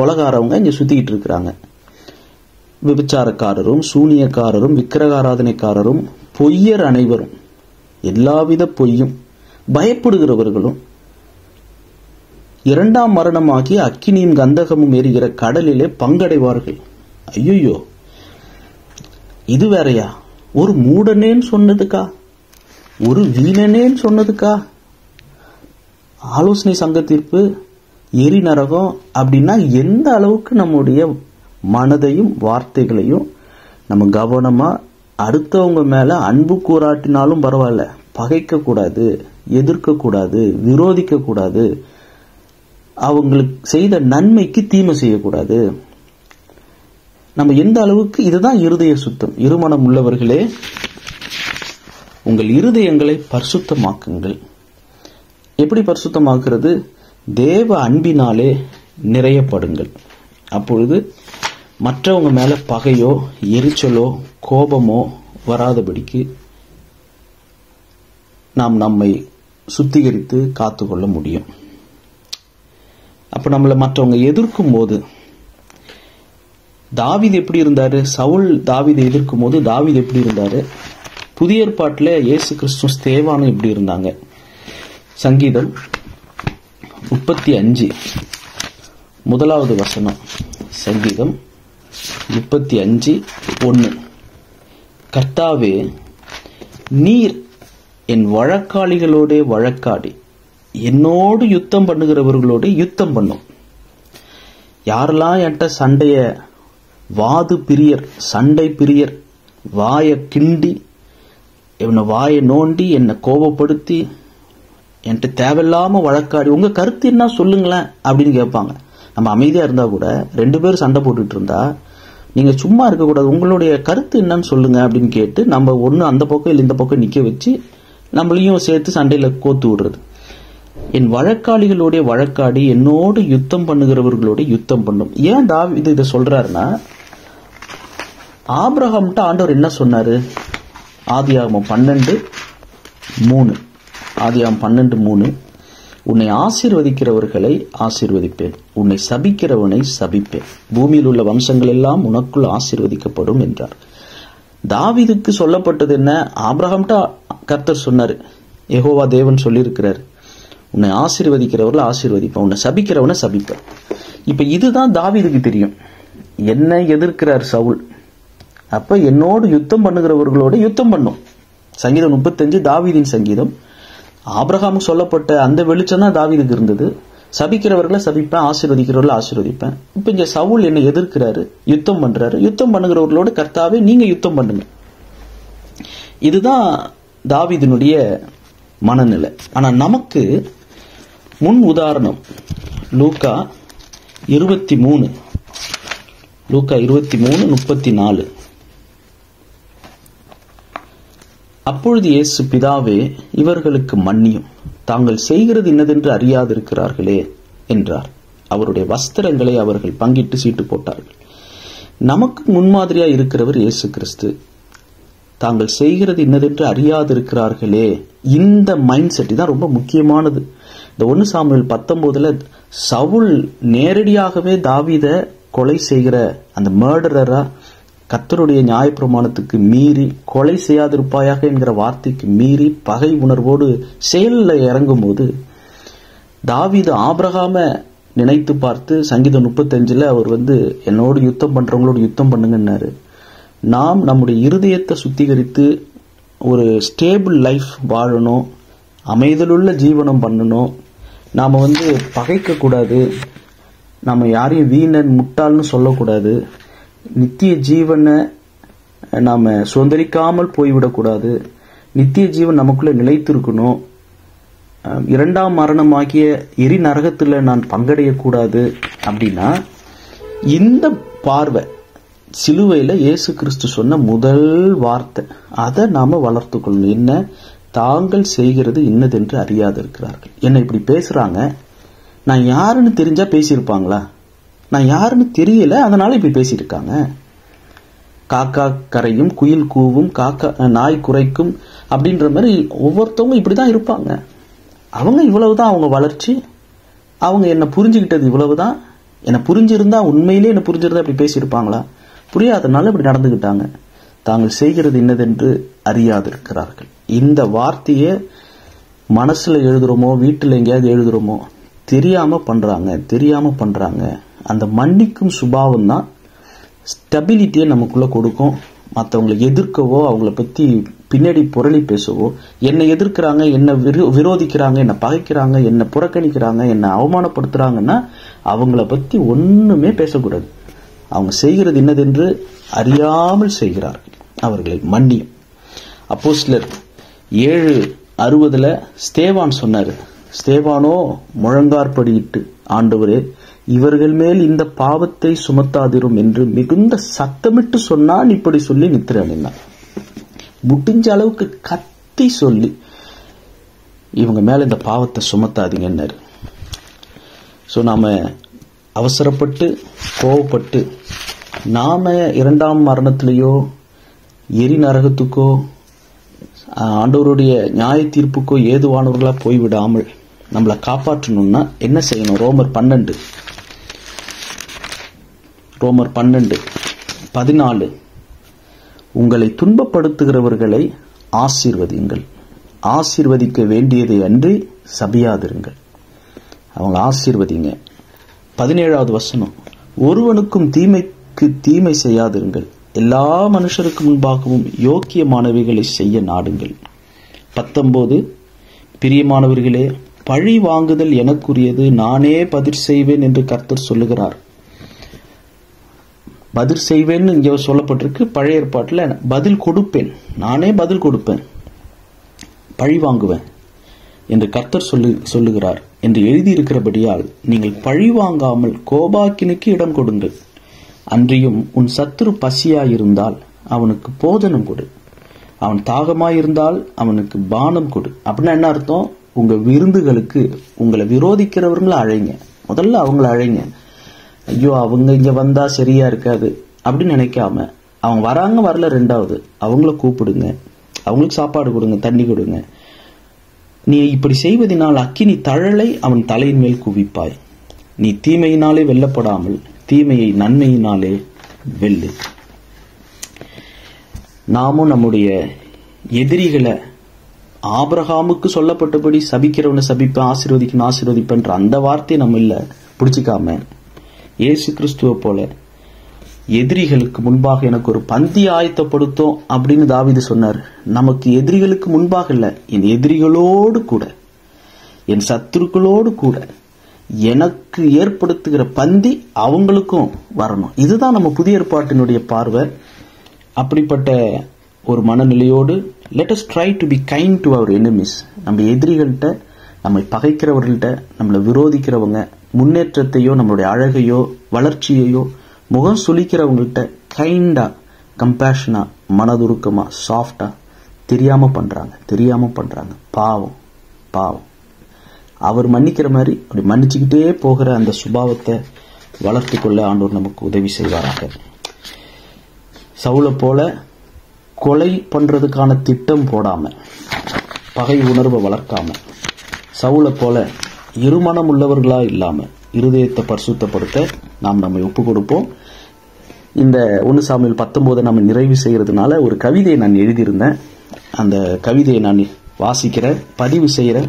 கொலகாரவங்க இங்க சுத்திக்கிட்டு இருக்கிறாங்க. விபச்சாரக்காரரும், சூனியக்காரரும், விக்கிரகாராதனைக்காரரும், பொய்யர் அனைவரும், எல்லாவித பொய்யும், பயப்படுகிறவர்களும், 2ஆம் மரணமாகிய அக்கினியும் கந்தகமும் எரிகிற கடலிலே பங்கடைவார்கள். ஐயோ, இது வேறையா? ஒரு மூடனேன்னு சொன்னதுக்கா, ஒரு வீணனேன்னு சொன்னதுக்கா ஆலோசனை சங்க தீர்ப்பு, எரி நரகம்? அப்படின்னா எந்த அளவுக்கு நம்முடைய மனதையும் வார்த்தைகளையும் நம்ம கவனமா அடுத்தவங்க மேல அன்பு கூறாட்டினாலும் பரவாயில்ல, பகைக்க கூடாது, எதிர்க்க கூடாது, விரோதிக்க கூடாது, அவங்களுக்கு செய்த நன்மைக்கு தீமை செய்யக்கூடாது. நம்ம எந்த அளவுக்கு, இதுதான் இருதய சுத்தம். இருமனம் உள்ளவர்களே, உங்கள் இருதயங்களை பரிசுத்தமாக்குங்கள். எப்படி பரிசுத்தமாக்குறது? தேவ அன்பினாலே நிறையப்படுங்கள். அப்பொழுது மற்றவங்க மேல பகையோ எரிச்சலோ கோபமோ வராதபடிக்கு நாம் நம்மை சுத்திகரித்து காத்துக்கொள்ள முடியும். அப்ப நம்மளை மற்றவங்க எதிர்க்கும் போது, தாவீது எப்படி இருந்தாரு? சவுல் தாவீதை எதிர்க்கும் போது தாவீது எப்படி இருந்தாரு? புதிய ஏற்பாட்டில் இயேசு கிறிஸ்து ஸ்தேவானும் எப்படி இருந்தாங்க? சங்கீதம் 35 முதலாவது வசனம். சங்கீதம் 35:1. கர்த்தாவே, நீர் என் வழக்காளிகளோட வழக்காடி என்னோடு யுத்தம் பண்ணுகிறவர்களோடு யுத்தம் பண்ணும். யாரெல்லாம் என்கிட்ட வாது பிரியர், சண்டை பிரியர், வாயை கிண்டி, என்னை வாயை நோண்டி, என்னை கோபப்படுத்தி, என்கிட்ட தேவையில்லாம வழக்காடி, உங்க கருத்து என்ன சொல்லுங்களேன் அப்படின்னு கேட்பாங்க. நம்ம அமைதியா இருந்தா கூட 2 பேர் சண்டை போட்டுட்டு இருந்தா நீங்க சும்மா இருக்கக்கூடாது, உங்களுடைய கருத்து என்னன்னு சொல்லுங்க அப்படின்னு கேட்டு நம்ம ஒண்ணு அந்த பக்கம் இல்லை இந்த பக்கம் நிக்க வச்சு நம்மளையும் சேர்த்து சண்டையில கோத்து விடுறது. என் வழக்காளிகளோட வழக்காடி என்னோடு யுத்தம் பண்ணுகிறவர்களோட யுத்தம் பண்ணும். ஏன் தாவீது இதை சொல்றாருன்னா, ஆபிரகாம்கிட்ட ஆண்டவர் என்ன சொன்னாரு? ஆதியாகமம் 12:3. ஆதியாகமம் 12:3. உன்னை ஆசீர்வதிக்கிறவர்களை ஆசீர்வதிப்பேன், உன்னை சபிக்கிறவனை சபிப்பேன், பூமியில் உள்ள வம்சங்கள் எல்லாம் உனக்குள் ஆசீர்வதிக்கப்படும் என்றார். தாவீதுக்கு சொல்லப்பட்டது என்ன? ஆபிரகாம்ட்ட கர்த்தர் சொன்னாரு, யெகோவா தேவன் சொல்லியிருக்கிறார், உன்னை ஆசீர்வதிக்கிறவர்களை ஆசீர்வதிப்பேன், உன்னை சபிக்கிறவனை சபிப்பேன். இப்ப இதுதான் தாவீதுக்கு தெரியும். என்ன எதிர்க்கிறார் சவுல், அப்ப என்னோடு யுத்தம் பண்ணுகிறவர்களோட யுத்தம் பண்ணும். சங்கீதம் 35 தாவீதின் சங்கீதம். ஆபிரகாமுக்கு சொல்லப்பட்ட அந்த வெளிச்சம் தான் தாவீதுக்கு இருந்தது. சபிக்கிறவர்களை சபிப்பேன், ஆசீர்வதிக்கிறவர்களை ஆசீர்வதிப்பேன். இப்ப இங்க சவுல் என்ன எதிர்க்கிறாரு, யுத்தம் பண்றாரு. யுத்தம் பண்ணுகிறவர்களோட கர்த்தாவே நீங்க யுத்தம் பண்ணுங்க. இதுதான் தாவீதினுடைய மனநிலை. ஆனா நமக்கு முன் உதாரணம் லூக்கா 23:34. அப்பொழுது இயேசு, பிதாவே இவர்களுக்கு மன்னியும், தாங்கள் செய்கிறது இன்னதென்று அறியாதிருக்கிறார்களே என்றார். அவருடைய வஸ்திரங்களை அவர்கள் பங்கிட்டு சீட்டு போட்டார்கள். நமக்கு முன்மாதிரியா இருக்கிறவர் இயேசு கிறிஸ்து. தாங்கள் செய்கிறது இன்னதென்று அறியாதிருக்கிறார்களே, இந்த மைண்ட் செட் தான் ரொம்ப முக்கியமானது. இந்த 1 சாமுவேல் 19 சவுல் நேரடியாகவே தாவீத கொலை செய்கிற அந்த மர்டரரா, கர்த்தருடைய நியாயப்பிரமாணத்துக்கு மீறி, கொலை செய்யாதிருப்பாயாக என்கிற வார்த்தைக்கு மீறி பகை உணர்வோடு செயலில் இறங்கும் போது தாவீது ஆபிரகாம நினைத்து பார்த்து சங்கீதம் 35 அவர் என்னோடு யுத்தம் பண்றவங்களோடு யுத்தம் பண்ணுங்கன்னாரு. நாம் நம்முடைய இருதயத்தை சுத்திகரித்து ஒரு ஸ்டேபிள் லைஃப் வாழணும், அமைதலுள்ள ஜீவனம் பண்ணணும். நாம பகைக்க கூடாது, நம்ம யாரையும் வீணன் முட்டாள்னு சொல்லக்கூடாது, நித்திய ஜீவனை நாம சுதந்திரிக்காமல் போய்விடக்கூடாது, நித்திய ஜீவன் நமக்குள்ள நிலைத்திருக்கணும், 2ஆம் மரணமாகிய எரி நரகத்துல நான் பங்கடையக்கூடாது. அப்படின்னா இந்த பார்வை சிலுவையில இயேசு கிறிஸ்து சொன்ன முதல் வார்த்தை, அதை நாம வளர்த்து கொள்ளணும். என்ன? தாங்கள் செய்கிறது இன்னதென்று அறியாதிருக்கிறார்கள். என்ன இப்படி பேசுறாங்க, நான் யாருன்னு தெரிஞ்சா பேசியிருப்பாங்களா? நான் யாருன்னு தெரியல, அதனால இப்படி பேசியிருக்காங்க. காக்கா கரையும், குயில் கூவும், நாய் குறைக்கும் அப்படின்ற மாதிரி ஒவ்வொருத்தவங்க இப்படிதான் இருப்பாங்க. அவங்க இவ்வளவுதான் அவங்க வளர்ச்சி, அவங்க என்ன புரிஞ்சுக்கிட்டது இவ்வளவுதான். என்ன புரிஞ்சிருந்தா, உண்மையிலே என்ன புரிஞ்சிருந்தா இப்படி பேசியிருப்பாங்களா? புரியாதனால இப்படி நடந்துகிட்டாங்க. தாங்கள் செய்கிறது இன்னதென்று அறியாதிருக்கிறார்கள். இந்த வார்த்தையை மனசுல எழுதுறோமோ, வீட்டுல எங்கேயாவது எழுதுறோமோ, தெரியாம பண்றாங்க. அந்த மன்னிக்கும் சுபாவம் தான் ஸ்டெபிலிட்டியை நமக்குள்ள கொடுக்கும். மற்றவங்களை எதிர்க்கவோ, அவங்கள பத்தி பின்னாடி புரளி பேசவோ, என்னை எதிர்க்கிறாங்க, என்ன விரோதிக்கிறாங்க, என்ன பகைக்கிறாங்க, என்ன புறக்கணிக்கிறாங்க, என்ன அவமானப்படுத்துறாங்கன்னா அவங்கள பத்தி ஒண்ணுமே பேசக்கூடாது. அவங்க செய்கிறது இன்னதென்று அறியாமல் செய்கிறார்கள், அவர்களை மன்னியும். அப்போஸ்தலர் 7:60 ஸ்தேவான் சொன்னாரு. ஸ்தேவானோ முழங்கார்படியிட்டு, ஆண்டவரே இவர்கள் மேல் இந்த பாவத்தை சுமத்தாதிரும் என்று மிகுந்த சத்தமிட்டு சொன்னான். இப்படி சொல்லி நித்திரை அணிந்தான். முடிஞ்ச அளவுக்கு கத்தி சொல்லி இவங்க மேல இந்த பாவத்தை சுமத்தாதீங்கன்னாரு. சோ நாம அவசரப்பட்டு கோவப்பட்டு நாம 2ஆம் மரணத்திலேயோ எரி நரகத்துக்கோ ஆண்டவருடைய நியாய தீர்ப்புக்கோ ஏதுவானவர்களா போய்விடாமல் நம்மளை காப்பாற்றணும்னா என்ன செய்யணும்? ரோமர் 12:14 உங்களை துன்பப்படுத்துகிறவர்களை ஆசீர்வதியுங்கள், ஆசீர்வதிக்க வேண்டியதை அன்றி சபியாதிருங்கள். அவங்க ஆசீர்வதிங்க. 17வது வசனம், ஒருவனுக்கும் தீமைக்கு தீமை செய்யாதிருங்கள், எல்லா மனுஷருக்கு முன்பாகவும் யோக்கியமானவைகளை செய்ய நாடுங்கள். 19 பிரியமானவர்களே, பழி வாங்குதல் எனக்குரியது, நானே பதில் செய்வேன் என்று கர்த்தர் சொல்லுகிறார். பதில் செய்வேன்னு இங்க சொல்லப்பட்டிருக்கு. பழைய ஏற்பாட்டுல பதில் கொடுப்பேன், நானே பதில் கொடுப்பேன், பழி வாங்குவேன் என்று கர்த்தர் சொல்லுகிறார் என்று எழுதியிருக்கிறபடியால் நீங்கள் பழி வாங்காமல் கோபாக்கினுக்கு இடம் கொடுங்கள். அன்றியும் உன் சத்துரு பசியாயிருந்தால் அவனுக்கு போஜனம் கொடு, அவன் தாகமாயிருந்தால் அவனுக்கு பானம் கொடு. அப்படின்னா என்ன அர்த்தம்? உங்க விருந்துகளுக்கு உங்களை விரோதிக்கிறவர்களை அழைங்க. முதல்ல அவங்கள அழைங்க. ஐயோ அவங்க இங்க வந்தா சரியா இருக்காது அப்படின்னு நினைக்காம, அவங்க வராங்க வரல, 2வது அவங்கள கூப்பிடுங்க, அவங்களுக்கு சாப்பாடு கொடுங்க, தண்ணி கொடுங்க. நீ இப்படி செய்வதனால் அக்கினி தழலை அவன் தலையின் மேல் குவிப்பாய். நீ தீமையினாலே வெல்லப்படாமல் தீமையை நன்மையினாலே வெல்லு. நாமும் நம்முடைய எதிரிகளை ஆபிரகாமுக்கு சொல்லப்பட்டபடி சபிக்கிறவனை சபிப்பேன், ஆசீர்வதிக்கணும் ஆசீர்வதிப்பேன்ற அந்த வார்த்தையை நம்ம இல்ல பிடிச்சிக்காம, இயேசு கிறிஸ்துவை போல எதிரிகளுக்கு முன்பாக எனக்கு ஒரு பந்தி ஆயத்தப்படுத்தும் அப்படின்னு தாவீது சொன்னார். நமக்கு எதிரிகளுக்கு முன்பாக இல்ல, என் எதிரிகளோடு கூட, என் சத்துருக்களோடு கூட எனக்கு ஏற்படுத்துகிற பந்தி அவங்களுக்கும் வரணும். இதுதான் நம்ம புதிய ஏற்பாட்டினுடைய பார்வை. அப்படிப்பட்ட ஒரு மனநிலையோடு let us try to be kind to our enemies. நம்ம எதிரிகள்கிட்ட, நம்மை பகைக்கிறவர்கள்ட்ட, நம்மளை விரோதிக்கிறவங்க முன்னேற்றத்தையோ நம்மளுடைய அழகையோ வளர்ச்சியையோ முகம் சுளிக்கிறவங்கள்ட்ட கைண்டா, கம்பேஷனா, மனதுருக்கமா, சாஃப்டா, தெரியாம பண்றாங்க. பாவம். அவர் மன்னிக்கிற மாதிரி அப்படி மன்னிச்சுக்கிட்டே போகிற அந்த சுபாவத்தை வளர்த்து கொள்ள ஆண்டவர் நமக்கு உதவி செய்வாராக. சவுலை போல கொலை பண்றதுக்கான திட்டம் போடாம, பகை உணர்வை வளர்க்காம, சவுலை போல இருமனம் உள்ளவர்களா இல்லாம இருதயத்தை பரிசுத்தப்படுத்த நாம் நம்மை ஒப்பு கொடுப்போம். இந்த 1 சாமுவேல் 19 நம்ம நிறைவு செய்யறதுனால ஒரு கவிதையை நான் எழுதியிருந்தேன். அந்த கவிதையை நான் வாசிக்கிறேன், பதிவு செய்யறேன்.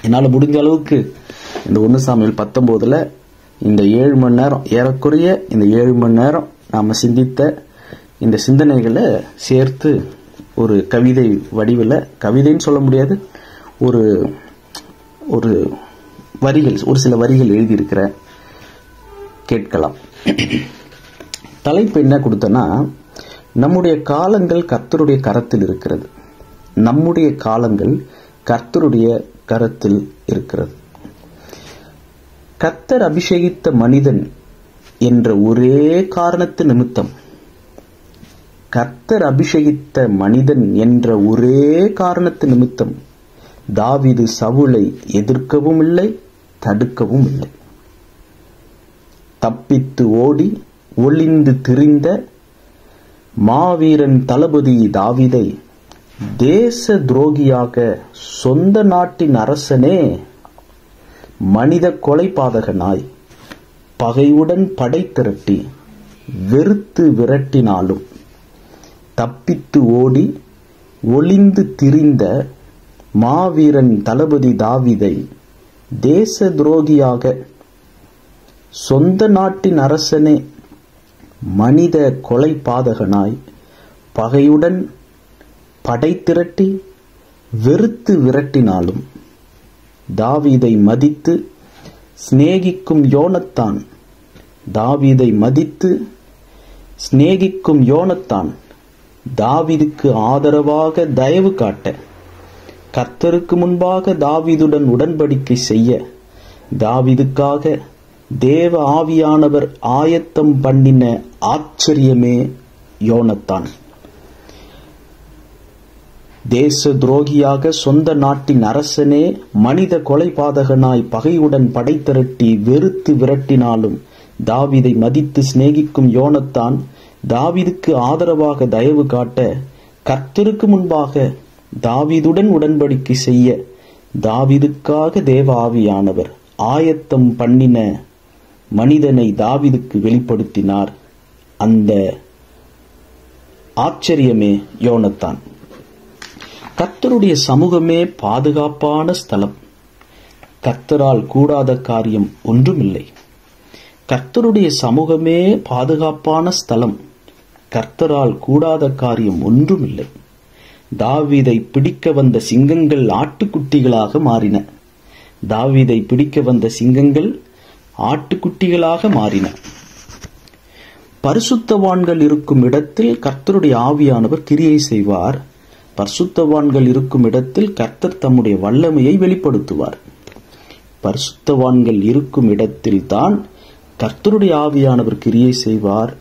என்னால் முடிஞ்ச அளவுக்கு இந்த 1 சாமுவேல் 19 இந்த 7 மணி நேரம், ஏறக்குறைய இந்த 7 மணி நேரம் நாம சிந்தித்த இந்த சிந்தனைகளை சேர்த்து ஒரு கவிதை வடிவில், கவிதைன்னு சொல்ல முடியாது, ஒரு வரிகள், ஒரு சில வரிகள் எழுதியிருக்கிற கேட்கலாம். தலைப்பு என்ன கொடுத்தனா, நம்முடைய காலங்கள் கர்த்தருடைய கரத்தில் இருக்கிறது. நம்முடைய காலங்கள் கர்த்தருடைய கரத்தில் இருக்கிறது. கர்த்தர் அபிஷேகித்த மனிதன் என்ற ஒரே காரணத்து நிமித்தம், கர்த்தர் அபிஷேகித்த மனிதன் என்ற ஒரே காரணத்து நிமித்தம் தாவீது சவுலை எதிர்க்கவும் இல்லை, தடுக்கவும் இல்லை. தப்பித்து ஓடி ஒளிந்து திரிந்த மாவீரன் தளபதி தாவீதை தேச துரோகியாக சொந்த நாட்டின் அரசனே மனித கொலைபாதகனாய் பகையுடன் படை திரட்டி வெறுத்து விரட்டினாலும் தப்பித்து ஓடி ஒளிந்து திரிந்த மாவீரன் தளபதி தாவீதை தேச துரோகியாக சொந்த நாட்டின் அரசனே மனித கொலை பாதகனாய் பகையுடன் படை திரட்டி வெறுத்து விரட்டினாலும் தாவீதை மதித்து சிநேகிக்கும் யோனத்தான், தாவீதை மதித்து சிநேகிக்கும் யோனத்தான் தாவீதுக்கு ஆதரவாக தயவு காட்ட, கர்த்தருக்கு முன்பாக தாவீதுடன் உடன்படிக்கை செய்ய தாவீதுக்காக தேவ ஆவியானவர் ஆயத்தம் பண்ணின ஆச்சரியமே யோனத்தான். தேச துரோகியாக சொந்த நாட்டின் அரசனே மனித கொலைபாதகனாய் பகையுடன் படை திரட்டி வெறுத்து விரட்டினாலும் தாவீதை மதித்து சிநேகிக்கும் யோனத்தான் தாவீதுக்கு ஆதரவாக தயவு காட்ட, கர்த்தருக்கு முன்பாக தாவீதுடன் உடன்படிக்கை செய்ய தாவீதுக்காக தேவ ஆவியானவர் ஆயத்தம் பண்ணின மனிதனை தாவீதுக்கு வெளிப்படுத்தினார். அந்த ஆச்சரியமே யோனத்தான். கர்த்தருடைய சமூகமே பாதுகாப்பான ஸ்தலம். கர்த்தரால் கூடாத காரியம் ஒன்றுமில்லை. கர்த்தருடைய சமூகமே பாதுகாப்பான ஸ்தலம். கர்த்தரால் கூடாத காரியம் ஒன்றுமில்லை. தாவீதை பிடிக்க வந்த சிங்கங்கள் ஆட்டுக்குட்டிகளாக மாறின. தாவீதை பிடிக்க வந்த சிங்கங்கள் ஆட்டுக்குட்டிகளாக மாறின. பரிசுத்தவான்கள் இருக்கும் இடத்தில் கர்த்தருடைய ஆவியானவர் கிரியை செய்வார். பரிசுத்தவான்கள் இருக்கும் இடத்தில் கர்த்தர் தம்முடைய வல்லமையை வெளிப்படுத்துவார். பரிசுத்தவான்கள் இருக்கும் இடத்தில் தான் கர்த்தருடைய ஆவியானவர் கிரியை செய்வார்.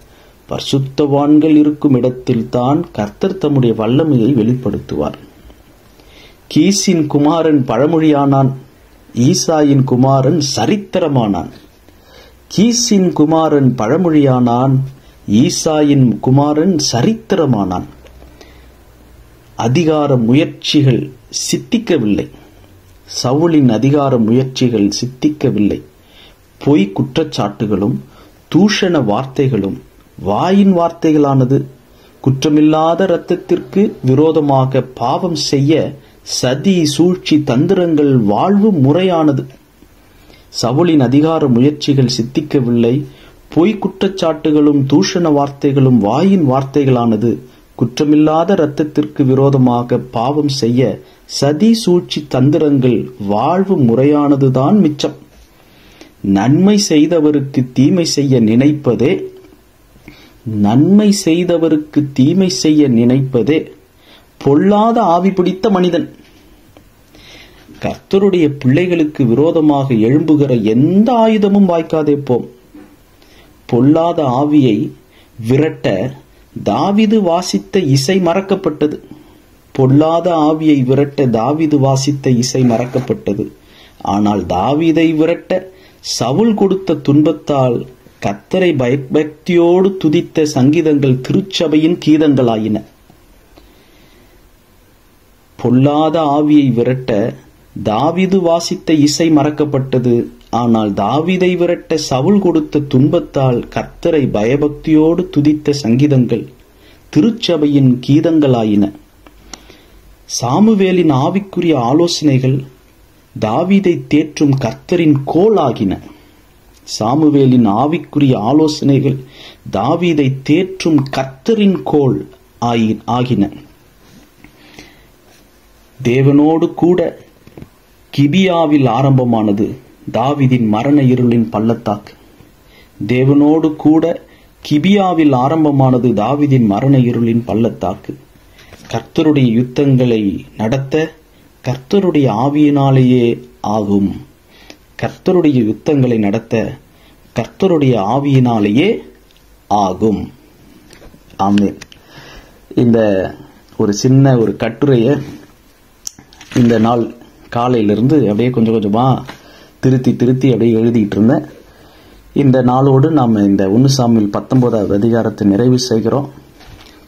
பரிசுத்தவான்கள் இருக்கும் இடத்தில் தான் கர்த்தர் தம்முடைய வல்லமையை வெளிப்படுத்துவார். கீசின் குமாரன் பழமொழியானான், ஈசாயின் குமாரன் சரித்திரமானான். கீசின் குமாரன் பழமொழியானான், ஈசாயின் குமாரன் சரித்திரமானான். அதிகார முயற்சிகள் சித்திக்கவில்லை. சவுலின் அதிகார முயற்சிகள் சித்திக்கவில்லை. பொய் குற்றச்சாட்டுகளும் தூஷண வார்த்தைகளும் வாயின் வார்த்தைகளானது. குற்றமில்லாத இரத்தத்திற்கு விரோதமாக பாவம் செய்ய சதி, சூழ்ச்சி, தந்திரங்கள் வாழ்வு முறையானது. சவுலின் அதிகார முயற்சிகள் சித்திக்கவில்லை. பொய் குற்றச்சாட்டுகளும் தூஷண வார்த்தைகளும் வாயின் வார்த்தைகளானது. குற்றமில்லாத இரத்தத்திற்கு விரோதமாக பாவம் செய்ய சதி, சூழ்ச்சி, தந்திரங்கள் வாழ்வு முறையானதுதான் மிச்சம். நன்மை செய்தவருக்கு தீமை செய்ய நினைப்பதே பொல்லாத ஆவி பிடித்த மனிதன். கர்த்தருடைய பிள்ளைகளுக்கு விரோதமாக எழும்புகிற எந்த ஆயுதமும் வாய்க்காதே போம். பொல்லாத ஆவியை விரட்ட தாவீது வாசித்த இசை மறக்கப்பட்டது. பொல்லாத ஆவியை விரட்ட தாவீது வாசித்த இசை மறக்கப்பட்டது. ஆனால் தாவீதை விரட்ட சவுல் கொடுத்த துன்பத்தால் கர்த்தரை பயபக்தியோடு துதித்த சங்கீதங்கள் திருச்சபையின் கீதங்களாயின. பொல்லாத ஆவியை விரட்ட தாவீது வாசித்த இசை மறக்கப்பட்டது. ஆனால் தாவீதை விரட்ட சவுல் கொடுத்த துன்பத்தால் கர்த்தரை பயபக்தியோடு துதித்த சங்கீதங்கள் திருச்சபையின் கீதங்களாயின. சாமுவேலின் ஆவிக்குரிய ஆலோசனைகள் தாவீதை தேற்றும் கர்த்தரின் கோல் ஆகின. சாமுவேலின் ஆவிக்குரிய ஆலோசனைகள் தாவீதை தேற்றும் கர்த்தரின் கோல் ஆகின. தேவனோடு கூட கிபியாவில் ஆரம்பமானது தாவீதின் மரண இருளின் பள்ளத்தாக்கு. தேவனோடு கூட கிபியாவில் ஆரம்பமானது தாவீதின் மரண இருளின் பள்ளத்தாக்கு. கர்த்தருடைய யுத்தங்களை நடத்த கர்த்தருடைய ஆவியினாலேயே ஆகும். கர்த்தருடைய யுத்தங்களை நடத்த கர்த்தருடைய ஆவியினாலேயே ஆகும். ஆமென். இந்த ஒரு சின்ன ஒரு கட்டுரையை இந்த நாள் காலையிலிருந்து அப்படியே கொஞ்சம் கொஞ்சமா திருத்தி அப்படியே எழுதிட்டு இருந்தேன். இந்த நாளோடு நாம் இந்த 1 சாமுவேல் 19வது அதிகாரத்தை நிறைவு செய்கிறோம்.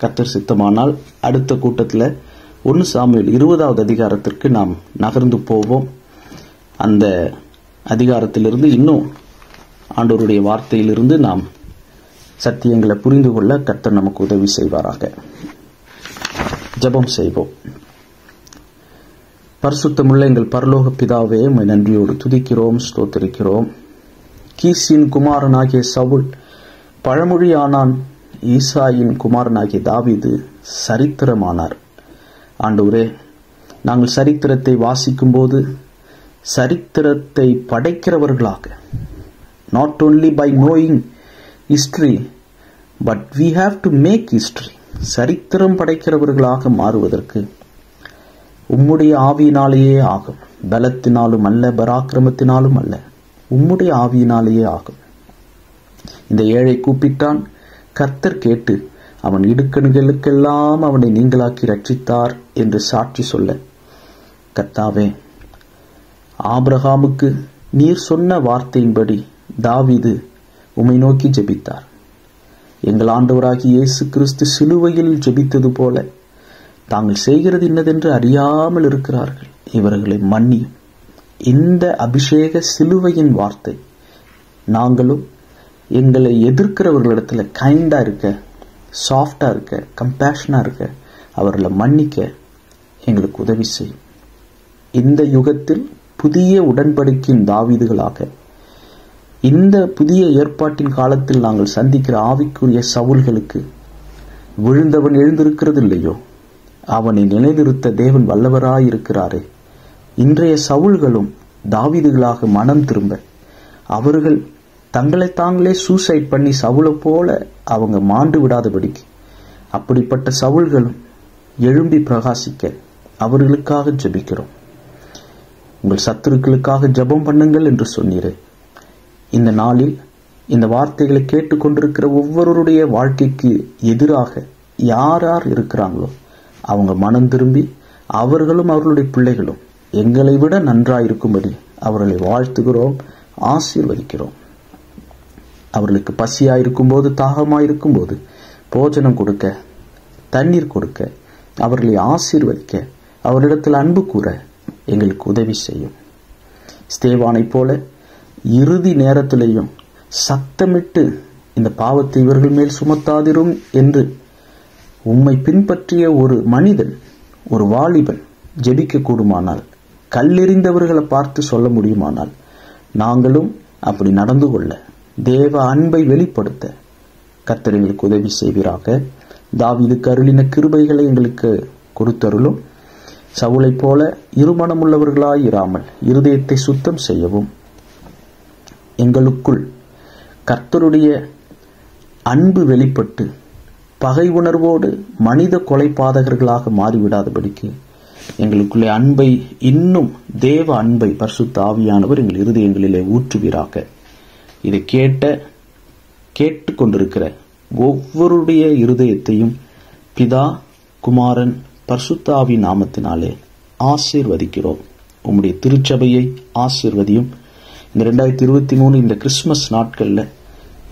கர்த்தர் சித்தமானால் அடுத்த கூட்டத்தில் 1 சாமுவேல் 20வது அதிகாரத்திற்கு நாம் நகர்ந்து போவோம். அந்த அதிகாரத்திலிருந்து இன்னும் ஆண்டவருடைய வார்த்தையிலிருந்து நாம் சத்தியங்களை புரிந்து கொள்ள கர்த்தர் நமக்கு உதவி செய்வாராக. ஜெபம் செய்வோம். பரிசுத்தமுள்ள எங்கள் பரலோக பிதாவே, உம்மை நன்றியோடு துதிக்கிறோம், ஸ்தோத்திரிக்கிறோம். கீசின் குமாரனாகிய சவுல் பழமொழியானான். ஈசாயின் குமாரனாகிய தாவீது சரித்திரமானார். ஆண்டவரே, நாங்கள் சரித்திரத்தை வாசிக்கும் போது சரித்திரத்தை படைக்கிறவர்களாக, not only by knowing history but we have to make history, சரித்திரம் படைக்கிறவர்களாக மாறுவதற்கு உம்முடைய ஆவியினாலேயே ஆகும். பலத்தினாலும் அல்ல, பராக்கிரமத்தினாலும் அல்ல, உம்முடைய ஆவியினாலேயே ஆகும். இந்த ஏழை கூப்பிட்டான், கர்த்தர் கேட்டு அவன் இடுக்கண்களுக்கெல்லாம் அவனை நீங்களாக்கி ரட்சித்தார் என்று சாட்சி சொல்ல, கர்த்தாவே, ஆபிரகாமுக்கு நீர் சொன்ன வார்த்தையின்படி தாவீது உம்மை நோக்கி ஜெபித்தார். எங்கள் ஆண்டவராகிய இயேசு கிறிஸ்து சிலுவையில் ஜெபித்தது போல தாங்கள் செய்கிறது இன்னதென்று அறியாமல் இருக்கிறார்கள், இவர்களை மன்னியும். இந்த அபிஷேக சிலுவையின் வார்த்தை நாங்களும் எங்களை எதிர்க்கிறவர்களிடத்துல கைண்டா இருக்க, சாஃப்டா இருக்க, கம்பேஷனா இருக்க, அவர்களை மன்னிக்க எங்களுக்கு உதவி செய்யும். இந்த யுகத்தில் புதிய உடன்படிக்கையின் தாவீதுகளாக, இந்த புதிய ஏற்பாட்டின் காலத்தில் நாங்கள் சந்திக்கிற ஆவிக்குரிய சவுல்களுக்கு விழுந்தவன் எழுந்திருக்கிறது இல்லையோ, அவனை நிலைநிறுத்த தேவன் வல்லவராயிருக்கிறாரே. இன்றைய சவுல்களும் தாவீதுகளாக மனம் திரும்ப, அவர்கள் தங்களை தாங்களே சூசைட் பண்ணி சவுளை போல அவங்க மாண்டு விடாதபடிக்கு, அப்படிப்பட்ட சவுல்களும் எழும்பி பிரகாசிக்க அவர்களுக்காக ஜெபிக்கிறோம். உங்கள் சத்துருக்களுக்காக ஜெபம் பண்ணுங்கள் என்று சொன்னீரே. இந்த நாளில் இந்த வார்த்தைகளை கேட்டுக்கொண்டிருக்கிற ஒவ்வொருடைய வாழ்க்கைக்கு எதிராக யார் யார் இருக்கிறாங்களோ அவங்க மனம் திரும்பி அவர்களும் அவர்களுடைய பிள்ளைகளும் எங்களை விட நன்றாயிருக்கும்படி அவர்களை வாழ்த்துகிறோம், ஆசீர்வதிக்கிறோம். அவர்களுக்கு பசியாயிருக்கும் போது, தாகமாயிருக்கும் போது போஜனம் கொடுக்க, தண்ணீர் கொடுக்க, அவர்களை ஆசீர்வதிக்க, அவரிடத்தில் அன்பு கூற எங்களுக்கு உதவி செய்யும். ஸ்தேவானைப் போல இறுதி நேரத்திலேயும் சத்தமிட்டு இந்த பாவத்தை இவர்கள் மேல் சுமத்தாதிரும் என்று உம்மை பின்பற்றிய ஒரு மனிதன், ஒரு வாலிபன் ஜெபிக்க கூடுமானால், கல்லெறிந்தவர்களை பார்த்து சொல்ல முடியுமானால், நாங்களும் அப்படி நடந்து கொள்ள, தேவ அன்பை வெளிப்படுத்த கர்த்தர் எங்களுக்கு உதவி செய்வீராக. தாவீதுக்கு அருளின கிருபைகளை எங்களுக்கு கொடுத்தருளும். சவுலைப் போல இருமனமுள்ளவர்களாயிராமல் இருதயத்தை சுத்தம் செய்யவும், எங்களுக்குள் கர்த்தருடைய அன்பு வெளிப்பட்டு பகை உணர்வோடு மனித கொலைபாதகர்களாக மாறிவிடாதபடிக்கு எங்களுக்குள்ளே அன்பை, இன்னும் தேவ அன்பை பரிசுத்த ஆவியானவர் எங்கள் இருதயங்களிலே ஊற்றுவீராக. இதை கேட்டுக்கொண்டிருக்கிற ஒவ்வொருடைய இருதயத்தையும் பிதா, குமாரன், பரிசுத்த ஆவி நாமத்தினாலே ஆசீர்வதிக்கிறோம். உம்முடைய திருச்சபையை ஆசீர்வதியும். இந்த 2023 இந்த கிறிஸ்துமஸ் நாட்கள்ல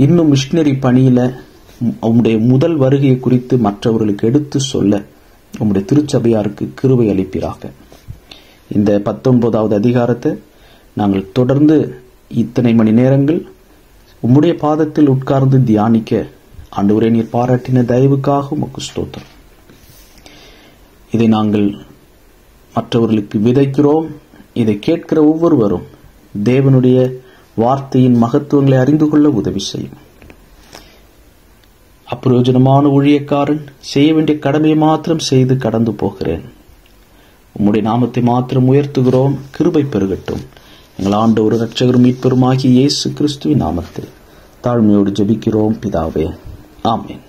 இன்னும் மிஷனரி பணியில உம்முடைய முதல் வருகையை குறித்து மற்றவர்களுக்கு எடுத்து சொல்ல உம்முடைய திருச்சபையாருக்கு கிருபை அளிப்பீராக. இந்த 19வது அதிகாரத்தை நாங்கள் தொடர்ந்து இத்தனை மணி நேரங்கள் உம்முடைய பாதத்தில் உட்கார்ந்து தியானிக்க ஆண்டவரே நீர் பாராட்டின தயவுக்காக உமக்கு ஸ்தோத்திரம். இதை நாங்கள் மற்றவர்களுக்கு விதைக்கிறோம். இதை கேட்கிற ஒவ்வொருவரும் தேவனுடைய வார்த்தையின் மகத்துவங்களை அறிந்து கொள்ள உதவி செய்யும். அப்பிரயோஜனமான ஊழியக்காரன் செய்ய வேண்டிய கடமையை மாத்திரம் செய்து கடந்து போகிறேன். உம்முடைய நாமத்தை மாத்திரம் உயர்த்துகிறோம். கிருபை பெருகட்டும். எங்கள் ஆண்டவர் இரட்சகரும் மீட்பருமாகிய இயேசு கிறிஸ்துவின் நாமத்தில் தாழ்மையோடு ஜெபிக்கிறோம் பிதாவே. ஆமென்.